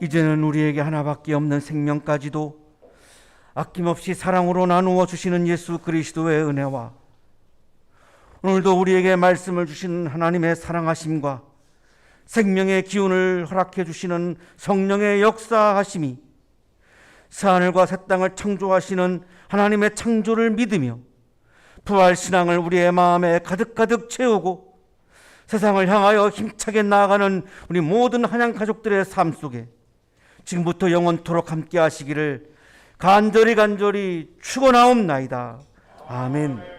B: 이제는 우리에게 하나밖에 없는 생명까지도 아낌없이 사랑으로 나누어 주시는 예수 그리스도의 은혜와 오늘도 우리에게 말씀을 주시는 하나님의 사랑하심과 생명의 기운을 허락해 주시는 성령의 역사하심이 새하늘과 새 땅을 창조하시는 하나님의 창조를 믿으며 부활신앙을 우리의 마음에 가득가득 채우고 세상을 향하여 힘차게 나아가는 우리 모든 한양 가족들의 삶 속에 지금부터 영원토록 함께 하시기를 간절히 축원하옵나이다. 아멘.